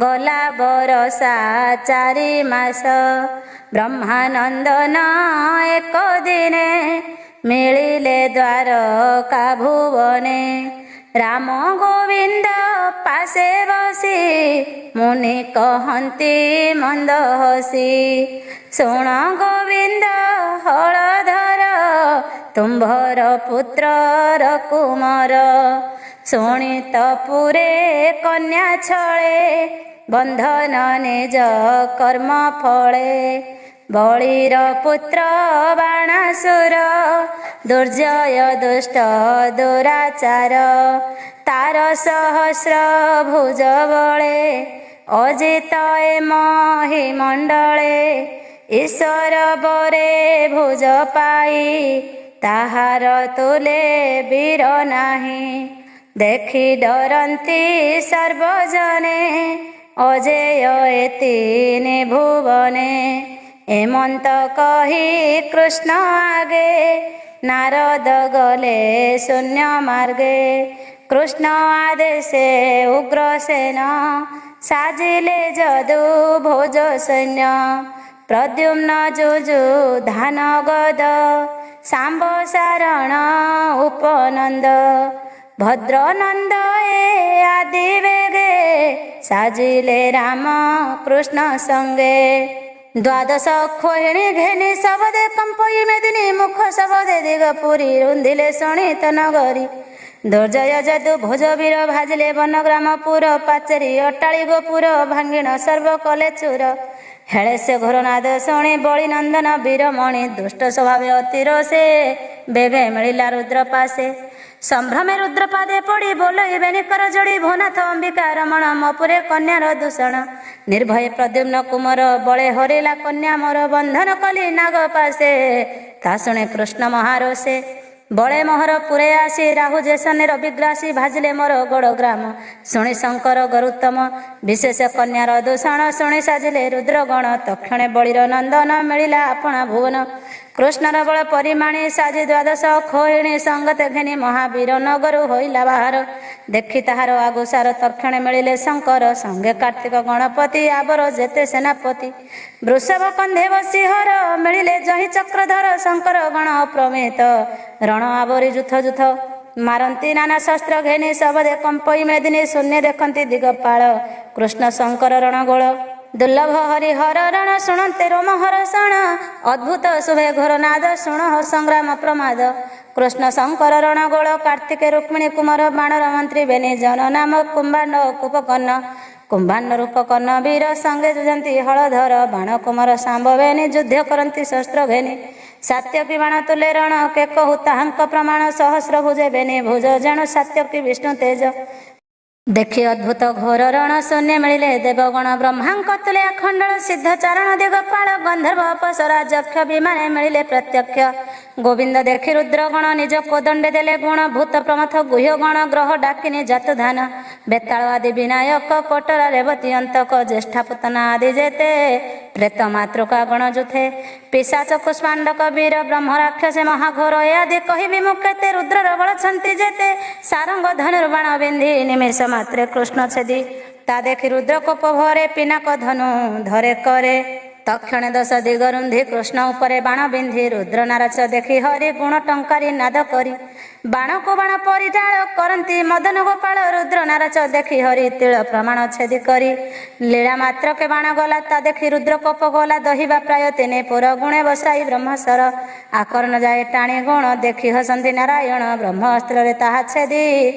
ଗଲା ବରଷା 4 ମାସ ବ୍ରହ୍ମାନନ୍ଦନ ଏକ ଦିନେ ମିଳିଲେ ଦ୍ୱାରକା ଭୁବନେ ରାମ ଗୋବିନ୍ଦ ପାଶେ ବସି ମୁନି କହନ୍ତି ମନ୍ଦ ହସି ଶୁଣ ଗୋବିନ୍ଦ ହଳଧର ତୁମ୍ଭର ପୁତ୍ରର କୁମର ଶୁଣିତ ପୁରେ କନ୍ୟା ଛଳେ ବନ୍ଧନ ନିଜ କର୍ମ ଫଳେ। ବଳିର ପୁତ୍ର ବାଣାସୁର ଦୁର୍ଜୟ ଦୁଷ୍ଟ ଦୁରାଚାର। ତାର ସହସ୍ର ଭୁଜ ବଳେ ଅଜିତ ଏ ମହିମଣ୍ଡଳେ। ଈଶ୍ୱର ବରେ ଭୁଜ ପାଇ ତାହାର ତୁଲେ ବୀର ନାହିଁ। ଦେଖି ଡରନ୍ତି ସର୍ବଜନେ ଅଜେୟ ଏ ତିନି ଭୁବନେ। ଏମନ୍ତ କହି କୃଷ୍ଣ ଆଗେ ନାରଦ ଗଲେ ଶୂନ୍ୟ ମାର୍ଗେ। କୃଷ୍ଣ ଆଦେଶେ ଉଗ୍ରସେନ ସାଜିଲେ ଯଦୁ ଭୋଜ ସୈନ୍ୟ। ପ୍ରଦ୍ୟୁମ୍ନ ଯୁଜୁ ଧାନ ଗଦ ଶାମ୍ବ ସାରଣ ଉପନନ୍ଦ। ଭଦ୍ରନନ୍ଦ ଏ ଆଦି ବେଗେ ସାଜିଲେ ରାମ କୃଷ୍ଣ ସଙ୍ଗେ। ଦ୍ୱାଦଶ ଖୋହିଣୀ ଘେନି ଶବଦେ କମ୍ପଇ ମେଦିନୀ ମୁଖ ଶବଦେ ଦିଗ ପୁରୀ ରୁନ୍ଧିଲେ ଶୋଣିତ ନଗରୀ। ଦୁର୍ଜୟ ଯଦୁ ଭୋଜ ବୀର ଭାଜିଲେ ବନଗ୍ରାମପୁର। ପାଚେରୀ ଅଟ୍ଟାଳି ଗୋପୁର ଭାଙ୍ଗିଣ ସର୍ବ କଲେ ଚୁର। ହେଳେ ସେ ଘୋରନାଦ ଶୁଣି ବଳି ନନ୍ଦନ ବୀରମଣି। ଦୁଷ୍ଟ ସ୍ୱଭାବେ ଅତିର ସେ ବେଗେ ମିଳିଲା ରୁଦ୍ର ପାଶେ। ସମ୍ଭ୍ରମେ ରୁଦ୍ର ପାଦେ ପଡ଼ି ବୋଲଇବେନି କର ଯୋଡ଼ି। ଭୁନାଥ ଅମ୍ବିକା ରମଣ ମପୁରେ କନ୍ୟାର ଦୂଷଣ। ନିର୍ଭୟ ପ୍ରଦ୍ୟୁମ୍ନ କୁମର ବଳେ ହରିଲା କନ୍ୟା ମୋର। ବନ୍ଧନ କଲି ନାଗ ପାଶେ ତା ଶୁଣେ କୃଷ୍ଣ ମହାରୋଷେ। ବଳେ ମୋହର ପୁରେ ଆସି ରାହୁ ଜେସନେ ରବିଗ୍ରାସୀ। ଭାଜିଲେ ମୋର ଗଡ଼ ଗ୍ରାମ ଶୁଣି ଶଙ୍କର ଗରୁତ୍ତମ। ବିଶେଷ କନ୍ୟାର ଦୂଷଣ ଶୁଣି ସାଜିଲେ ରୁଦ୍ରଗଣ। ତକ୍ଷଣେ ବଳିର ନନ୍ଦନ ମିଳିଲା ଆପଣା ଭୁବନ। କୃଷ୍ଣର ବଳ ପରିମାଣୀ ସାଜି ଦ୍ୱାଦଶ ଖୋହିଣୀ। ସଙ୍ଗତେ ଘେନି ମହାବୀର ନଗରୁ ହୋଇଲା ବାହାର। ଦେଖି ତାହାର ଆଗୁସାର ତକ୍ଷଣେ ମିଳିଲେ ଶଙ୍କର। ସଙ୍ଗେ କାର୍ତ୍ତିକ ଗଣପତି ଆବର ଯେତେ ସେନାପତି। ବୃଷଭ କନ୍ଧେ ବସିହର ମିଳିଲେ ଜହିଁ ଚକ୍ରଧର। ଶଙ୍କର ଗଣ ଅପ୍ରମେତ ରଣ ଆବରି ଯୁଥ ଯୁଥ। ମାରନ୍ତି ନାନା ଶସ୍ତ୍ର ଘେନି ଶବଦେ କମ୍ପଇ ମେଦିନୀ। ଶୂନ୍ୟ ଦେଖନ୍ତି ଦିଗପାଳ କୃଷ୍ଣ ଶଙ୍କର ରଣଗୋଳ। ଦୁର୍ଲଭ ହରିହର ରଣ ଶୁଣନ୍ତେ ରୋମହର ଶଣ। ଅଦ୍ଭୁତ ଶୁଭେ ଘୋରନାଦ ଶୁଣ ସଂଗ୍ରାମ ପ୍ରମାଦ। କୃଷ୍ଣ ଶଙ୍କର ରଣଗୋଳ କାର୍ତ୍ତିକେ ରୁକ୍ମିଣୀ କୁମର। ବାଣର ମନ୍ତ୍ରୀ ବେନି ଜନ ନାମ କୁମ୍ଭାଣ୍ଡ କୁପକର୍ଣ୍ଣ। କୁମ୍ଭାଣ୍ଡ ରୂପକର୍ଣ୍ଣ ବୀର ସଙ୍ଗେ ଯୁଝନ୍ତି ହଳଧର। ବାଣ କୁମର ଶାମ୍ବ ବେନି ଯୁଦ୍ଧ କରନ୍ତି ଶସ୍ତ୍ର ଘେନି। ସାତ୍ୟକୀ ବାଣ ତୁଲେ ରଣ କେ କହୁ ତାହାଙ୍କ ପ୍ରମାଣ। ସହସ୍ର ଭୁଜେ ବେନି ଭୁଜ ଜାଣୁ ସାତ୍ୟକୀ ବିଷ୍ଣୁ ତେଜ। ଦେଖି ଅଦ୍ଭୁତ ଘୋର ରଣ ଶୂନ୍ୟ ମିଳିଲେ ଦେବଗଣ। ବ୍ରହ୍ମାଙ୍କ ତୁଲେ ଆଖଣ୍ଡଳ ସିଦ୍ଧ ଚାରଣ ଦିଗପାଳ। ଗନ୍ଧର୍ବ ଅପସରା ଯକ୍ଷ ବିମାନେ ମିଳିଲେ ପ୍ରତ୍ୟକ୍ଷ। ଗୋବିନ୍ଦ ଦେଖି ରୁଦ୍ରଗଣ ନିଜ କୋଦଣ୍ଡେ ଦେଲେ ଗୁଣ। ଭୂତ ପ୍ରମଥ ଗୁହ୍ୟ ଗଣ ଗ୍ରହ ଡାକିନି ଜାତୁଧାନ। ବେତାଳ ଆଦି ବିନାୟକ କୋଟରା ରେବତୀ ଅନ୍ତକ। ଜ୍ୟେଷ୍ଠା ପୁତନା ଆଦି ଯେତେ ପ୍ରେତ ମାତୃକା ଗଣ ଯୁଥେ। ପିଶାଚ କୁଷ୍ମାଣ୍ଡକ ବୀର ବ୍ରହ୍ମ ରାକ୍ଷସେ ମହାଘୋର। ଏ ଆଦି କହିବି ମୁଁ କେତେ ରୁଦ୍ରର ବଳଛନ୍ତି ଯେତେ। ସାରଙ୍ଗ ଧନୁର୍ବାଣ ବିନ୍ଧି ନିମିଷ ମାତ୍ରେ କୃଷ୍ଣ ଛେଦି। ତା ଦେଖି ରୁଦ୍ର କୋପ ଭରେ ପିନାକ ଧନୁ ଧରେ କରେ। ତକ୍ଷଣେ ଦଶ ଦିଗରୁନ୍ଧି କୃଷ୍ଣ ଉପରେ ବାଣ ବିନ୍ଧି। ରୁଦ୍ର ନାରଚ ଦେଖି ହରି ଗୁଣ ଟଙ୍କାରୀ ନାଦ କରି। ବାଣକୁ ବାଣ ପରିଟାଳ କରନ୍ତି ମଦନ ଗୋପାଳ। ରୁଦ୍ର ନାରଚ ଦେଖି ହରି ତିଳ ପ୍ରମାଣ ଛେଦି କରି। ଲୀଳା ମାତ୍ରକେ ବାଣ ଗଲା ତା ଦେଖି ରୁଦ୍ର କୋପ ଗଲା। ଦହିବା ପ୍ରାୟ ତିନି ପୁର ଗୁଣେ ବସାଇ ବ୍ରହ୍ମସର। ଆକର୍ଣ୍ଣ ଯାଏ ଟାଣି ଗୁଣ ଦେଖି ହସନ୍ତି ନାରାୟଣ। ବ୍ରହ୍ମ ଅସ୍ତ୍ରରେ ତାହା ଛେଦି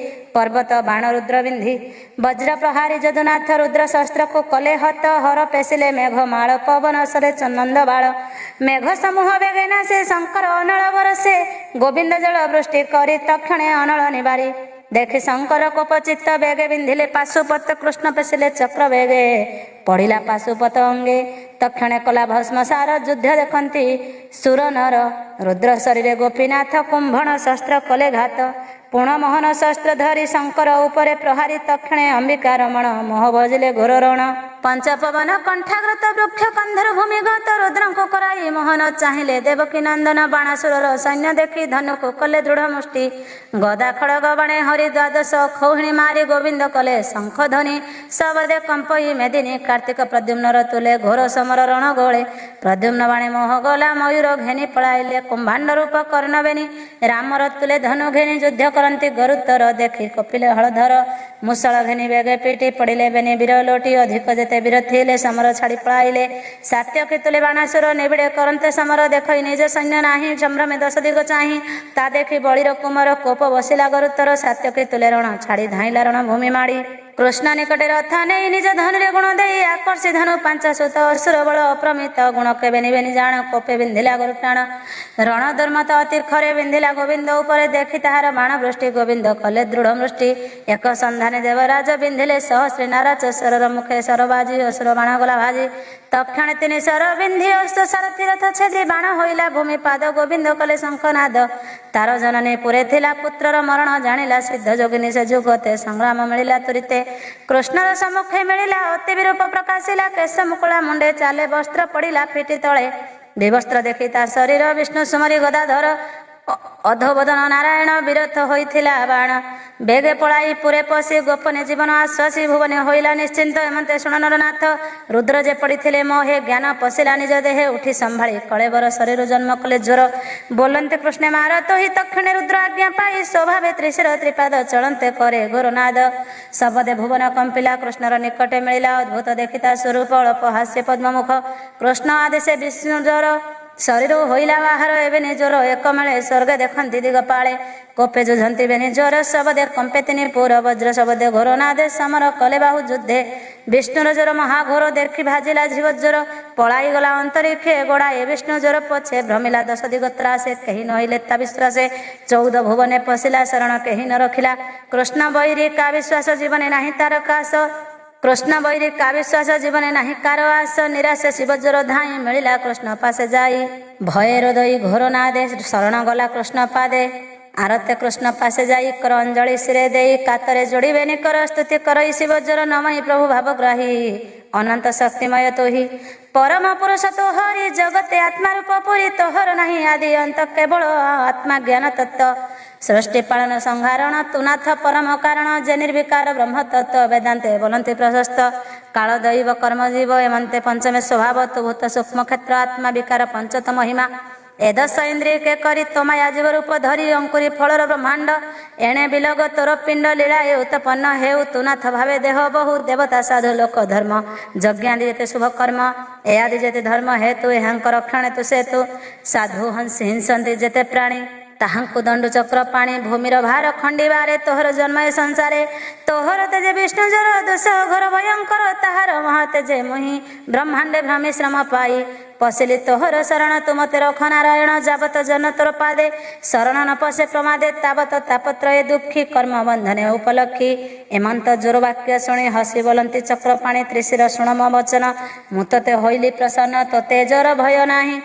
ପର୍ବତ ବାଣ ରୁଦ୍ର ବିନ୍ଧି। ବଜ୍ର ପ୍ରହାରୀ ଯଦୁନାଥ ରୁଦ୍ର ଶସ୍ତ୍ରକୁ କଲେ ହତ। ହର ପେଶିଲେ ମେଘ ମାଳ ପବନ ସରେ ଚନ୍ଦନ ବାଳ। ମେଘ ସମୂହ ବେଗେ ନାସେ ଶଙ୍କର ଅନଳ ବରସେ। ଗୋବିନ୍ଦ ଜଳ ବୃଷ୍ଟି କରି ତକ୍ଷଣେ ଅନଳ ନିବାରି। ଦେଖି ଶଙ୍କର କୋପ ଚିତ୍ତ ବେଗେ ବିନ୍ଧିଲେ ପାଶୁପତ। କୃଷ୍ଣ ପେଶିଲେ ଚକ୍ର ବେଗେ ପଡ଼ିଲା ପାଶୁପତ ଅଙ୍ଗେ। ତକ୍ଷଣେ କଲା ଭସ୍ମସାର ଯୁଦ୍ଧ ଦେଖନ୍ତି ସୁର ନର। ରୁଦ୍ର ଶରୀରେ ଗୋପୀନାଥ କୁମ୍ଭଣ ଶସ୍ତ୍ର କଲେ ଘାତ। ପୁଣ ମୋହନ ଶସ୍ତ୍ର ଧରି ଶଙ୍କର ଉପରେ ପ୍ରହାରୀ। ତକ୍ଷଣେ ଅମ୍ବିକା ରମଣ ମୋହ ଭଜିଲେ ଘୋର ରଣ। ପଞ୍ଚପବନ କଣ୍ଠାଗ୍ରତ ବୃକ୍ଷ କନ୍ଧରୁ ଭୂମିଗତ। ରୁଦ୍ରଙ୍କୁ କରାଇ ମୋହନ ଚାହିଁଲେ ଦେବକୀ ନନ୍ଦନ। ବାଣାସୁରର ସୈନ୍ୟ ଦେଖି ଧନୁକୁ କଲେ ଦୃଢ଼ ମୁଷ୍ଟି। ଗଦା ଖଡ଼ଗ ବାଣେ ହରି ଦ୍ୱାଦଶ ଖୌହିଣୀ ମାରି। ଗୋବିନ୍ଦ କଲେ ଶଙ୍ଖ ଧ୍ୱନି ଶବଦେ କମ୍ପଇ ମେଦିନୀ। କାର୍ତ୍ତିକ ପ୍ରଦ୍ୟୁମ୍ନର ତୁଲେ ଘୋର ସମର ରଣ ଗୋଳେ। ପ୍ରଦ୍ୟୁମ୍ନ ବାଣେ ମୋହ ଗଲା ମୟୂର ଘେନି ପଳାଇଲେ। କୁମ୍ଭାଣ୍ଡ ରୂପ କର୍ଣ୍ଣ ବେନି ରାମର ତୁଲେ ଧନୁ ଘେନି ଯୁଦ୍ଧ କରନ୍ତି ଗରୁତ୍ତର। ଦେଖି କପିଲେ ହଳଧର ମୁଷଳ ଘେନି ବେଗେ ପିଟି। ପଡ଼ିଲେ ବେନି ବୀର ଲୋଟି ଅଧିକ ଯେତେ ବୀର ଥିଲେ ସମର ଛାଡ଼ି ପଳାଇଲେ। ସାତ୍ୟକୀ ତୁଲେ ବାଣ ବାଣାସୁର ନିବିଡ଼େ କରନ୍ତେ ସମର ଦେଖଇ ନିଜ ସୈନ୍ୟ ନାହିଁ ସମ୍ଭ୍ରମେ ଦଶ ଦିଗ ଚାହିଁ ତା ଦେଖି ବଳିର କୁମର କୋପ ବସିଲା ଗରୁତର ସାତ୍ୟକୀ ତୁଲେ ରଣ ଛାଡ଼ି ଧାଇଁଲା ରଣ ଭୂମି ମାଡ଼ି କୃଷ୍ଣ ନିକଟେ ରଥ ନେଇ ନିଜ ଧନୁରେ ଗୁଣ ଦେଇ ଆକର୍ଷି ଧନୁ ପାଞ୍ଚଶତ ଅସୁର ବଳ ଅପ୍ରମିତ ଗୁଣ କେବେ ନିବେନି ଜାଣ କୋପେ ବିନ୍ଧିଲା ଗରୁ ପ୍ରାଣ ରଣ ଦୁର୍ମତ ତୀର୍ଖରେ ବିନ୍ଧିଲା ଗୋବିନ୍ଦ ଉପରେ ଦେଖି ତାହାର ବାଣ ବୃଷ୍ଟି ଗୋବିନ୍ଦ କଲେ ଦୃଢ଼ ମୃଷ୍ଟି ଏକ ସନ୍ଧାନୀ ଦେବରାଜ ବିନ୍ଧିଲେ ସହସ୍ରୀ ନାରାଜ ଶରର ମୁଖେ ସର ବାଜି ଅସୁର ବାଣ ଗଲା ଭାଜି ତକ୍ଷଣେ ତିନି ସର ବିନ୍ଧି ଅସ୍ତ ସାରଥି ରଥ ଛେଦି ବାଣ ହୋଇଲା ଭୂମି ପାଦ ଗୋବିନ୍ଦ କଲେ ଶଙ୍ଖନାଦ ତାର ଜନନୀ ପୁରେ ଥିଲା ପୁତ୍ରର ମରଣ ଜାଣିଲା ସିଦ୍ଧ ଯୋଗିନୀ ସେ ଯୁଗତେ ସଂଗ୍ରାମ ମିଳିଲା ତୁରିତେ କୃଷ୍ଣର ସମ୍ମୁଖେ ମିଳିଲା ଅତି ବିରୂପ ପ୍ରକାଶିଲା କେଶ ମୁକୁଳା ମୁଣ୍ଡେ ଚାଲେ ବସ୍ତ୍ର ପଡ଼ିଲା ଫିଟି ତଳେ ବିବସ୍ତ୍ର ଦେଖି ତା ଶରୀର ବିଷ୍ଣୁ ସୁମରି ଗଦାଧର ଅଧୋବଦନ ନାରାୟଣ ବିରଥ ହୋଇଥିଲା ବାଣ ବେଗେ ପଳାଇ ପୁରେ ପଶି ଗୋପନେ ଜୀବନ ଆଶ୍ୱାସୀ ଭୁବନେ ହୋଇଲା ନିଶ୍ଚିନ୍ତ ଏମନ୍ତେ ଶୁଣନର ନାଥ ରୁଦ୍ର ଯେ ପଡ଼ିଥିଲେ ମୋହେ ଜ୍ଞାନ ପଶିଲା ନିଜ ଦେହେ ଉଠି ସମ୍ଭାଳି କଳେବର ଶରୀର ଜନ୍ମ କଲେ ଜ୍ୱର ବୋଲନ୍ତେ କୃଷ୍ଣେ ମାରତ ହି ତକ୍ଷଣେ ରୁଦ୍ର ଆଜ୍ଞା ପାଇ ସ୍ୱଭାବେ ତ୍ରିଶିର ତ୍ରିପାଦ ଚଳନ୍ତେ କରେ ଗୁରୁନାଦ ଶବଦେ ଭୁବନ କମ୍ପିଲା କୃଷ୍ଣର ନିକଟେ ମିଳିଲା ଅଦ୍ଭୁତ ଦେଖି ତା ସ୍ୱରୂପ ଅଳପ ହାସ୍ୟ ପଦ୍ମମୁଖ କୃଷ୍ଣ ଆଦେଶେ ବିଷ୍ଣୁ ଜ୍ୱର ଶରୀର ହୋଇଲା ବାହାର ଏବେ ନିଜର ଏକମେଳେ ସ୍ୱର୍ଗ ଦେଖନ୍ତି ଦିଗପାଳେ କୋପେ ଯୁଝନ୍ତି ବେନି ଜ୍ୱର ଶବଦେ କମ୍ପେ ତିନି ପୁର ବଜ୍ର ଶବଦେ ଘୋର ନାଦେ ସମର କଲେ ବାହୁ ଯୁଦ୍ଧେ ବିଷ୍ଣୁର ଜ୍ୱର ମହାଘୋର ଦେଖି ଭାଜିଲା ଜୀବ ଜ୍ୱର ପଳାଇଗଲା ଅନ୍ତରିକ୍ଷେ ଗୋଡ଼ାଏ ବିଷ୍ଣୁ ଜ୍ୱର ପଛେ ଭ୍ରମିଲା ଦଶ ଦିଗ ତ୍ରାସେ କେହି ନହିଲେ ତା ବିଶ୍ୱାସେ 14 ଭୁବନେ ପଶିଲା ଶରଣ କେହି ନ ରଖିଲା କୃଷ୍ଣ ବୈରୀ କା ବିଶ୍ୱାସ ଜୀବନେ ନାହିଁ ତାର କାଶ କୃଷ୍ଣ ବୈରୀ କା ବିଶ୍ୱାସ ଜୀବନେ ନାହିଁ କାର ଆସ ନିରାଶ ଶିବ ଜ୍ୱର ଧାଇଁ ମିଳିଲା କୃଷ୍ଣ ପାଶେ ଯାଇ ଭୟର ଦଇ ଘୋର ନାଦେ ଶରଣ ଗଲା କୃଷ୍ଣ ପାଦେ ଆରତେ କୃଷ୍ଣ ପାଶେ ଯାଇ କର ଅଞ୍ଜଳି ଶିରେ ଦେଇ କାତରେ ଯୋଡ଼ିବେନି କର ସ୍ତୁତି କରଇ ଶିବ ଜ୍ୱର ନମଇ ପ୍ରଭୁ ଭାବଗ୍ରାହୀ ଅନନ୍ତ ଶକ୍ତିମୟ ତୋହି ପରମ ପୁରୁଷ ତୋହରି ଜଗତେ ଆତ୍ମାରୂପ ପୁରୀ ତୋହର ନାହିଁ ଆଦି ଅନ୍ତ କେବଳ ଆତ୍ମା ଜ୍ଞାନ ତତ୍ତ୍ୱ ସୃଷ୍ଟି ପାଳନ ସଂହାରଣ ତୁନାଥ ପରମ କାରଣ ଯେ ନିର୍ବିକାର ବ୍ରହ୍ମ ତତ୍ତ୍ୱ ବେଦାନ୍ତେ ବୋଲନ୍ତି ପ୍ରଶସ୍ତ କାଳ ଦୈବ କର୍ମଜୀବ ଏମନ୍ତେ ପଞ୍ଚମେ ସ୍ୱଭାବ ତୁ ଭୂତ ସୂକ୍ଷ୍ମ କ୍ଷେତ୍ର ଆତ୍ମା ବିକାର ପଞ୍ଚତ ମହିମା ଏ ଦଶ ଇନ୍ଦ୍ରିୟ କେ କରି ତୋମାୟା ଜୀବ ରୂପ ଧରି ଅଙ୍କୁରି ଫଳର ବ୍ରହ୍ମାଣ୍ଡ ଏଣେ ବିଲଗ ତୋର ପିଣ୍ଡ ଲୀଳା ଏ ଉତ୍ପନ୍ନ ହେଉ ତୁନାଥ ଭାବେ ଦେହ ବହୁ ଦେବତା ସାଧୁ ଲୋକ ଧର୍ମ ଯଜ୍ଞାଦି ଯେତେ ଶୁଭ କର୍ମ ଏ ଆଦି ଯେତେ ଧର୍ମ ହେତୁ ଏହାଙ୍କ ରକ୍ଷଣେ ତୁ ସେ ତୁ ସାଧୁ ହିଂସନ୍ତି ଯେତେ ପ୍ରାଣୀ ତାହାଙ୍କୁ ଦଣ୍ଡୁ ଚକ୍ର ପାଣି ଭୂମିର ଭାର ଖଣ୍ଡିବାରେ ତୋହର ଜନ୍ମ ଏ ସଂସାରେ ତୋହର ତେଜେ ବିଷ୍ଣୁ ଜ୍ୱର ଦୋଷ ଘୋର ଭୟଙ୍କର ତାହାର ମହାତେଜେ ମୁହିଁ ବ୍ରହ୍ମାଣ୍ଡେ ଭ୍ରମି ଶ୍ରମ ପାଇ ପଶିଲି ତୋହର ଶରଣ ତୁ ମତେ ରଖ ନାରାୟଣ ଯାବତ ଜନ ତୋର ପାଦେ ଶରଣ ନ ପଶେ ପ୍ରମାଦେ ତାବତ ତାପତ୍ରୟେ ଦୁଃଖୀ କର୍ମ ବନ୍ଧନେ ଉପଲକ୍ଷୀ ଏମନ୍ତ ଜୋର ବାକ୍ୟ ଶୁଣି ହସି ବୋଲନ୍ତି ଚକ୍ର ପାଣି ତ୍ରିଶିର ଶୁଣ ମୋ ବଚନ ମୁଁ ତତେ ହୋଇଲି ପ୍ରସନ୍ନ ତୋତେ ଜ୍ୱର ଭୟ ନାହିଁ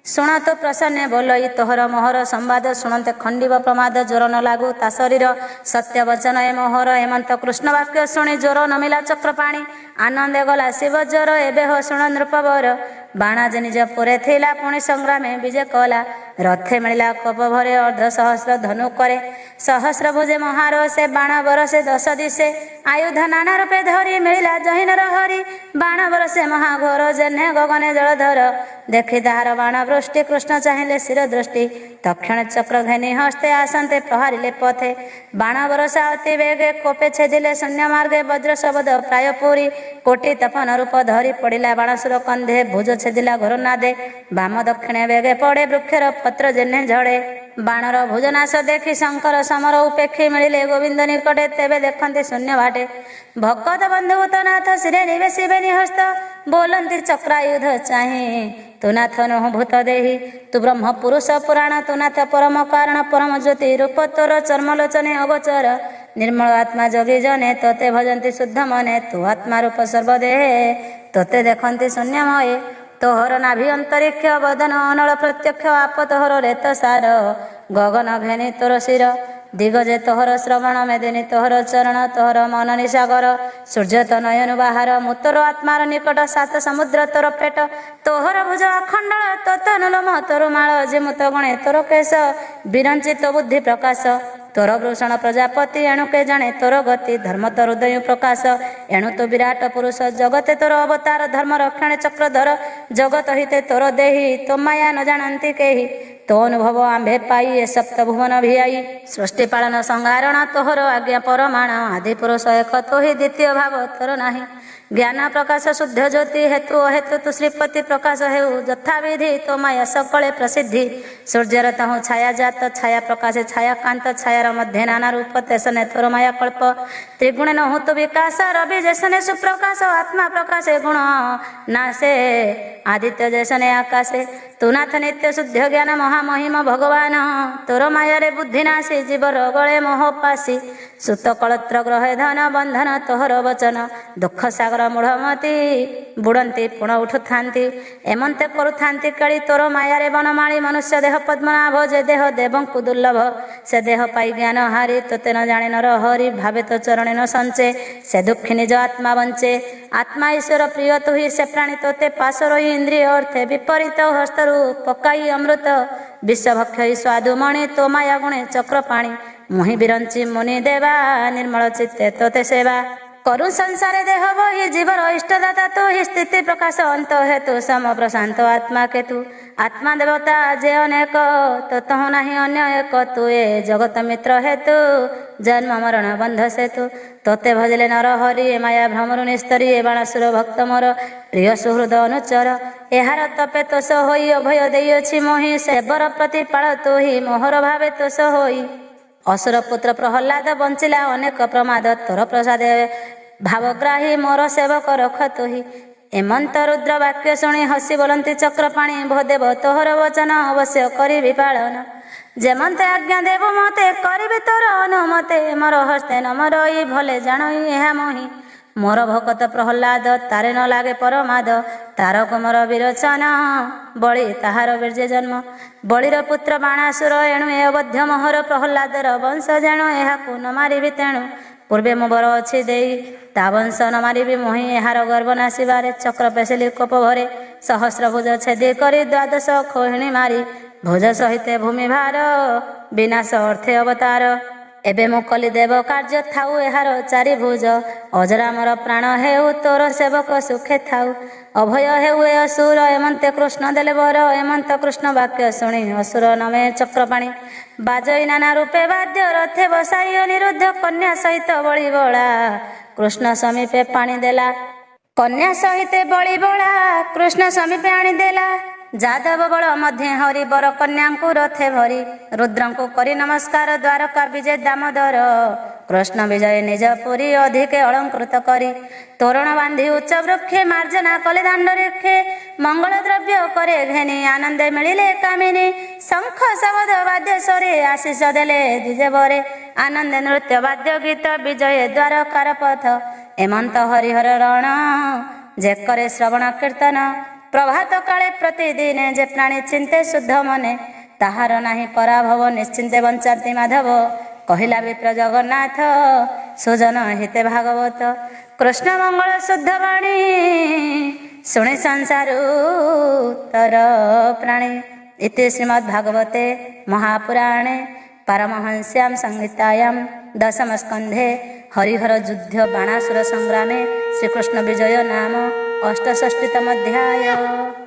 ଶୁଣ ତୁ ପ୍ରସନ୍ନେ ବୋଲଇ ତୋହର ମୋହର ସମ୍ବାଦ ଶୁଣନ୍ତେ ଖଣ୍ଡିବ ପ୍ରମାଦ ଜ୍ୱର ନ ଲାଗୁ ତା ଶରୀର ସତ୍ୟ ବଚନ ଏ ମୋହର ଏମନ୍ତ କୃଷ୍ଣ ବାକ୍ୟ ଶୁଣି ଜ୍ୱର ନମିଲା ଚକ୍ର ପାଣି ଆନନ୍ଦେ ଗଲା ଶିବ ଜ୍ୱର ଏବେ ହୋ ଶୁଣ ନୃପବର ବାଣ ଯେ ନିଜ ପୁରେ ଥିଲା ପୁଣି ସଂଗ୍ରାମେ ବିଜେ କଲା ରଥେ ମିଳିଲା କୋପ ଭରେ ଅର୍ଦ୍ଧ ସହସ୍ର ଧନୁ କରେ ସହସ୍ର ଭୁଜେ ମହାର ସେ ବାଣ ବରସେ ଦଶ ଦିଶେ ଆୟୁଧ ନାନା ରୂପେ ଧରି ମିଳିଲା ଜହିନର ହରି ବାଣ ବରସେ ମହାଘୋର ଜହ୍ନେ ଗଗନେ ଜଳଧର ଦେଖି ତାହାର ବାଣ ବୃଷ୍ଟି କୃଷ୍ଣ ଚାହିଁଲେ ଶିର ଦୃଷ୍ଟି ତକ୍ଷଣେ ଚକ୍ର ଘେନି ହସ୍ତେ ଆସନ୍ତେ ପ୍ରହାରିଲେ ପଥେ ବାଣ ବରସା ଅତି ବେଗେ କୋପେ ଛେଦିଲେ ଶୂନ୍ୟ ମାର୍ଗେ ବଜ୍ର ଶବଦ ପ୍ରାୟ ପୁରୀ କୋଟି ତପନ ରୂପ ଧରି ପଡ଼ିଲା ବାଣସୁର କନ୍ଧେ ଭୁଜ ଛେଦିଲା ଘୋର ନାଦେ ବାମ ଦକ୍ଷିଣେ ବେଗେ ପଡ଼େ ବୃକ୍ଷର ପତ୍ର ଜେହ୍ନେ ଝଡ଼େ ବାଣର ଭୁଜନାଶ ଦେଖି ଶଙ୍କର ସମର ଉପେକ୍ଷୀ ମିଳିଲେ ଗୋବିନ୍ଦ ନିକଟେ ତେବେ ଦେଖନ୍ତି ଶୂନ୍ୟ ବାଟେ ଭକତ ବନ୍ଧୁଭୂତ ନାଥ ଶିରେ ନିବେଶିବେନି ହସ୍ତ ବୋଲନ୍ତି ଚକ୍ରାୟୁଧ ଚାହିଁ ତୁନାଥ ନୁହଁ ଭୂତ ଦେହି ତୁ ବ୍ରହ୍ମ ପୁରୁଷ ପୁରାଣ ତୁନାଥ ପରମ କାରଣ ପରମ ଜ୍ୟୋତି ରୂପ ତୋର ଚର୍ମଲୋଚନେ ଅଗୋଚର ନିର୍ମଳ ଆତ୍ମା ଯୋଗୀ ଜନେ ତୋତେ ଭଜନ୍ତି ଶୁଦ୍ଧ ମନେ ତୁ ଆତ୍ମା ରୂପ ସର୍ବଦେହେ ତୋତେ ଦେଖନ୍ତି ଶୂନ୍ୟମୟେ ତୋହର ନାଭି ଅନ୍ତରିକ୍ଷ ବଦନ ଅନଳ ପ୍ରତ୍ୟକ୍ଷ ଆପ ତୋହର ରେତ ସାର ଗଗନ ଘେନି ତୋର ଶିର ଦିଗ ଯେ ତୋହର ଶ୍ରବଣ ମେଦିନୀ ତୋହର ଚରଣ ତୋହର ମନ ନିଶାଗର ସୂର୍ଯ୍ୟ ତ ନୟନ ବାହାର ମୁଁ ତୋର ଆତ୍ମାର ନିକଟ ସାତ ସମୁଦ୍ର ତୋର ପେଟ ତୋହର ଭୁଜ ଅଖଣ୍ଡଳ ତୋତ ନୁଲମ ତୋର ମାଳ ଯେମୁତ ଗଣେ ତୋର କେଶ ବିରଞ୍ଚି ତୋ ବୁଦ୍ଧି ପ୍ରକାଶ ତୋର ଭୂଷଣ ପ୍ରଜାପତି ଏଣୁ କେ ଜାଣେ ତୋର ଗତି ଧର୍ମ ତୋ ହୃଦୟ ପ୍ରକାଶ ଏଣୁ ତୁ ବିରାଟ ପୁରୁଷ ଜଗତେ ତୋର ଅବତାର ଧର୍ମ ରକ୍ଷଣେ ଚକ୍ରଧର ଜଗତ ହିତେ ତୋର ଦେହି ତୋ ମାୟା ନ ଜାଣନ୍ତି କେହି ତୋ ଅନୁଭବ ଆମ୍ଭେ ପାଇ ଏ ସପ୍ତ ଭୁବନ ଭିଆଇ ସୃଷ୍ଟି ପାଳନ ସଂହାରଣ ତୋହର ଆଜ୍ଞା ପରମାଣ ଆଦି ପୁରୁଷ ଏକ ତୋହି ଦ୍ୱିତୀୟ ଭାବ ତୋର ନାହିଁ ज्ञान प्रकाश शुद्ध ज्योति हेतु अहेतु तु श्रीपति प्रकाश हेउ यथा विधि तो माया सकले प्रसिद्धि सूर्यर तहु छाया जात छाया प्रकाश छाया कांत छायार मध्य नाना रूप तेसने तोर माया कल्प त्रिगुणे न होतु विकास रवि जैसने सुप्रकाश आत्मा प्रकाशे गुण नासे आदित्य जैसने आकाशे तू नाथ नित्य शुद्ध ज्ञान महामहिम भगवान तोर मायारे बुद्धि नासी जीवर गले मोह पासी सुत कलत्र ग्रहे धन बंधन तोहर वचन दुख सागर मूढ़मती बुड़ती पुण उठुथांती एमंते करुथांती कली तोर मायारे बनमाली मनुष्य देह पद्मनाभ जे देह देवंकु दुर्लभ से देह पाई ज्ञान हारी तोते न जाने नर हरि भावे तो चरणे न संचे से दुखी निज आत्मा बंचे आत्मा ईश्वर प्रिय तु ही से प्राणी तोते पाशर इंद्रिय अर्थे विपरीत हस्तरु पकाई अमृत विश्वभक्ष स्वादु मणि तो माया गुणे चक्र पाणी मुहि बिरंची मुनि देवा निर्मल चित्ते तोते सेवा करु संसारे देह बहि जीवर इष्टदाता तो ही स्थिति प्रकाश अंत हेतु सम प्रशांत आत्मा केतु आत्मा देवता जे अनेक तो तहु नाही अन्य एक तु ए जगत मित्र हेतु जन्म मरण बंध सेतु तोते भजले नर हरि माया भ्रमरु निस्तरी ए बाणासुर भक्त मोर प्रिय सुहृद अनुचर एहार तपे तोष होई अभय देइछि मोहि सेवर प्रतिपाल तु ही मोहर भावे तोष होई असुर पुत्र प्रहलाद बंचिला अनेक प्रमाद तोर प्रसाद भावग्राही मोर सेवक रख तुही एमंत रुद्र वाक्य शुणी हसी बोलती चक्रपाणी भदेव तोहर वचन अवश्य करी पालन जेमंते आज्ञा देव मते करी तोर अनुमते मोर हस्ते नमरई भले जाणई ଏହା मोहि मोर भकत प्रहलाद तारे न लागे परमाद तार कुमर विरोचन बलि ताहार बीर्जे जन्म बलिर पुत्र बाणासुर एणु ए अवध्य मोहर प्रहलादर वंश जेणु एहाकु न मारिबि तेणु पूर्वे मो बर अछि देई ता वंश न मारिबि मोहि एहार गर्भ नासिबारे चक्र पेसिली कोप भरे सहस्र भुज छेदी करी द्वादश खोहिणी मारी भुज सहिते भूमि भार विनाश अर्थे अवतार एबे मु कली देव कार्य थाउ एहार चारि भुज अजरामर प्राण हेउ तोर सेवक सुखे थाउ अभय हेउ ए असुर एमंते कृष्ण देले बर एमंत कृष्ण वाक्य शुणी असुर नमे चक्रपाणी बाजई नाना रूपे वाद्य रथे बसाई अनिरुद्ध कन्या सहित बलि बळा कृष्ण समीपे पाणी देला कन्या सहित बलि बळा कृष्ण समीपे आनी देला जादव बल मध्य हरि बर कन्या रथे भरी रुद्र को करी नमस्कार द्वारका विजय दामोदर कृष्ण विजय निज पुरी अधिके अलंकृत करी तोरण बांधी उच्च वृक्षे मार्जना कले दांड रेखे मंगल द्रव्य करे घेनी आनंदे मिलिले कामिनी शंख शब्द वाद्य स्वरे आशीष देले द्विजे बरे आनंदे नृत्य वाद्य गीत विजय द्वारकार पथ एमंत हरिहर रण जे करे श्रवण कीर्तन प्रभात काले प्रतिदिन जे प्राणी चिंते शुद्ध मने ताहार नाही पराभव निश्चिंते बंचाती माधव कहिला विप्र जगन्नाथ सुजन हिते भागवत कृष्ण मंगल शुद्ध वाणी शुणी संसारू तर प्राणी इति श्रीमद्भागवते महापुराणे पारमहंस्यां संहितायां दशम स्कंधे हरिहर युद्ध बाणासुर संग्रामे श्रीकृष्ण विजय नाम 68तम अध्याय।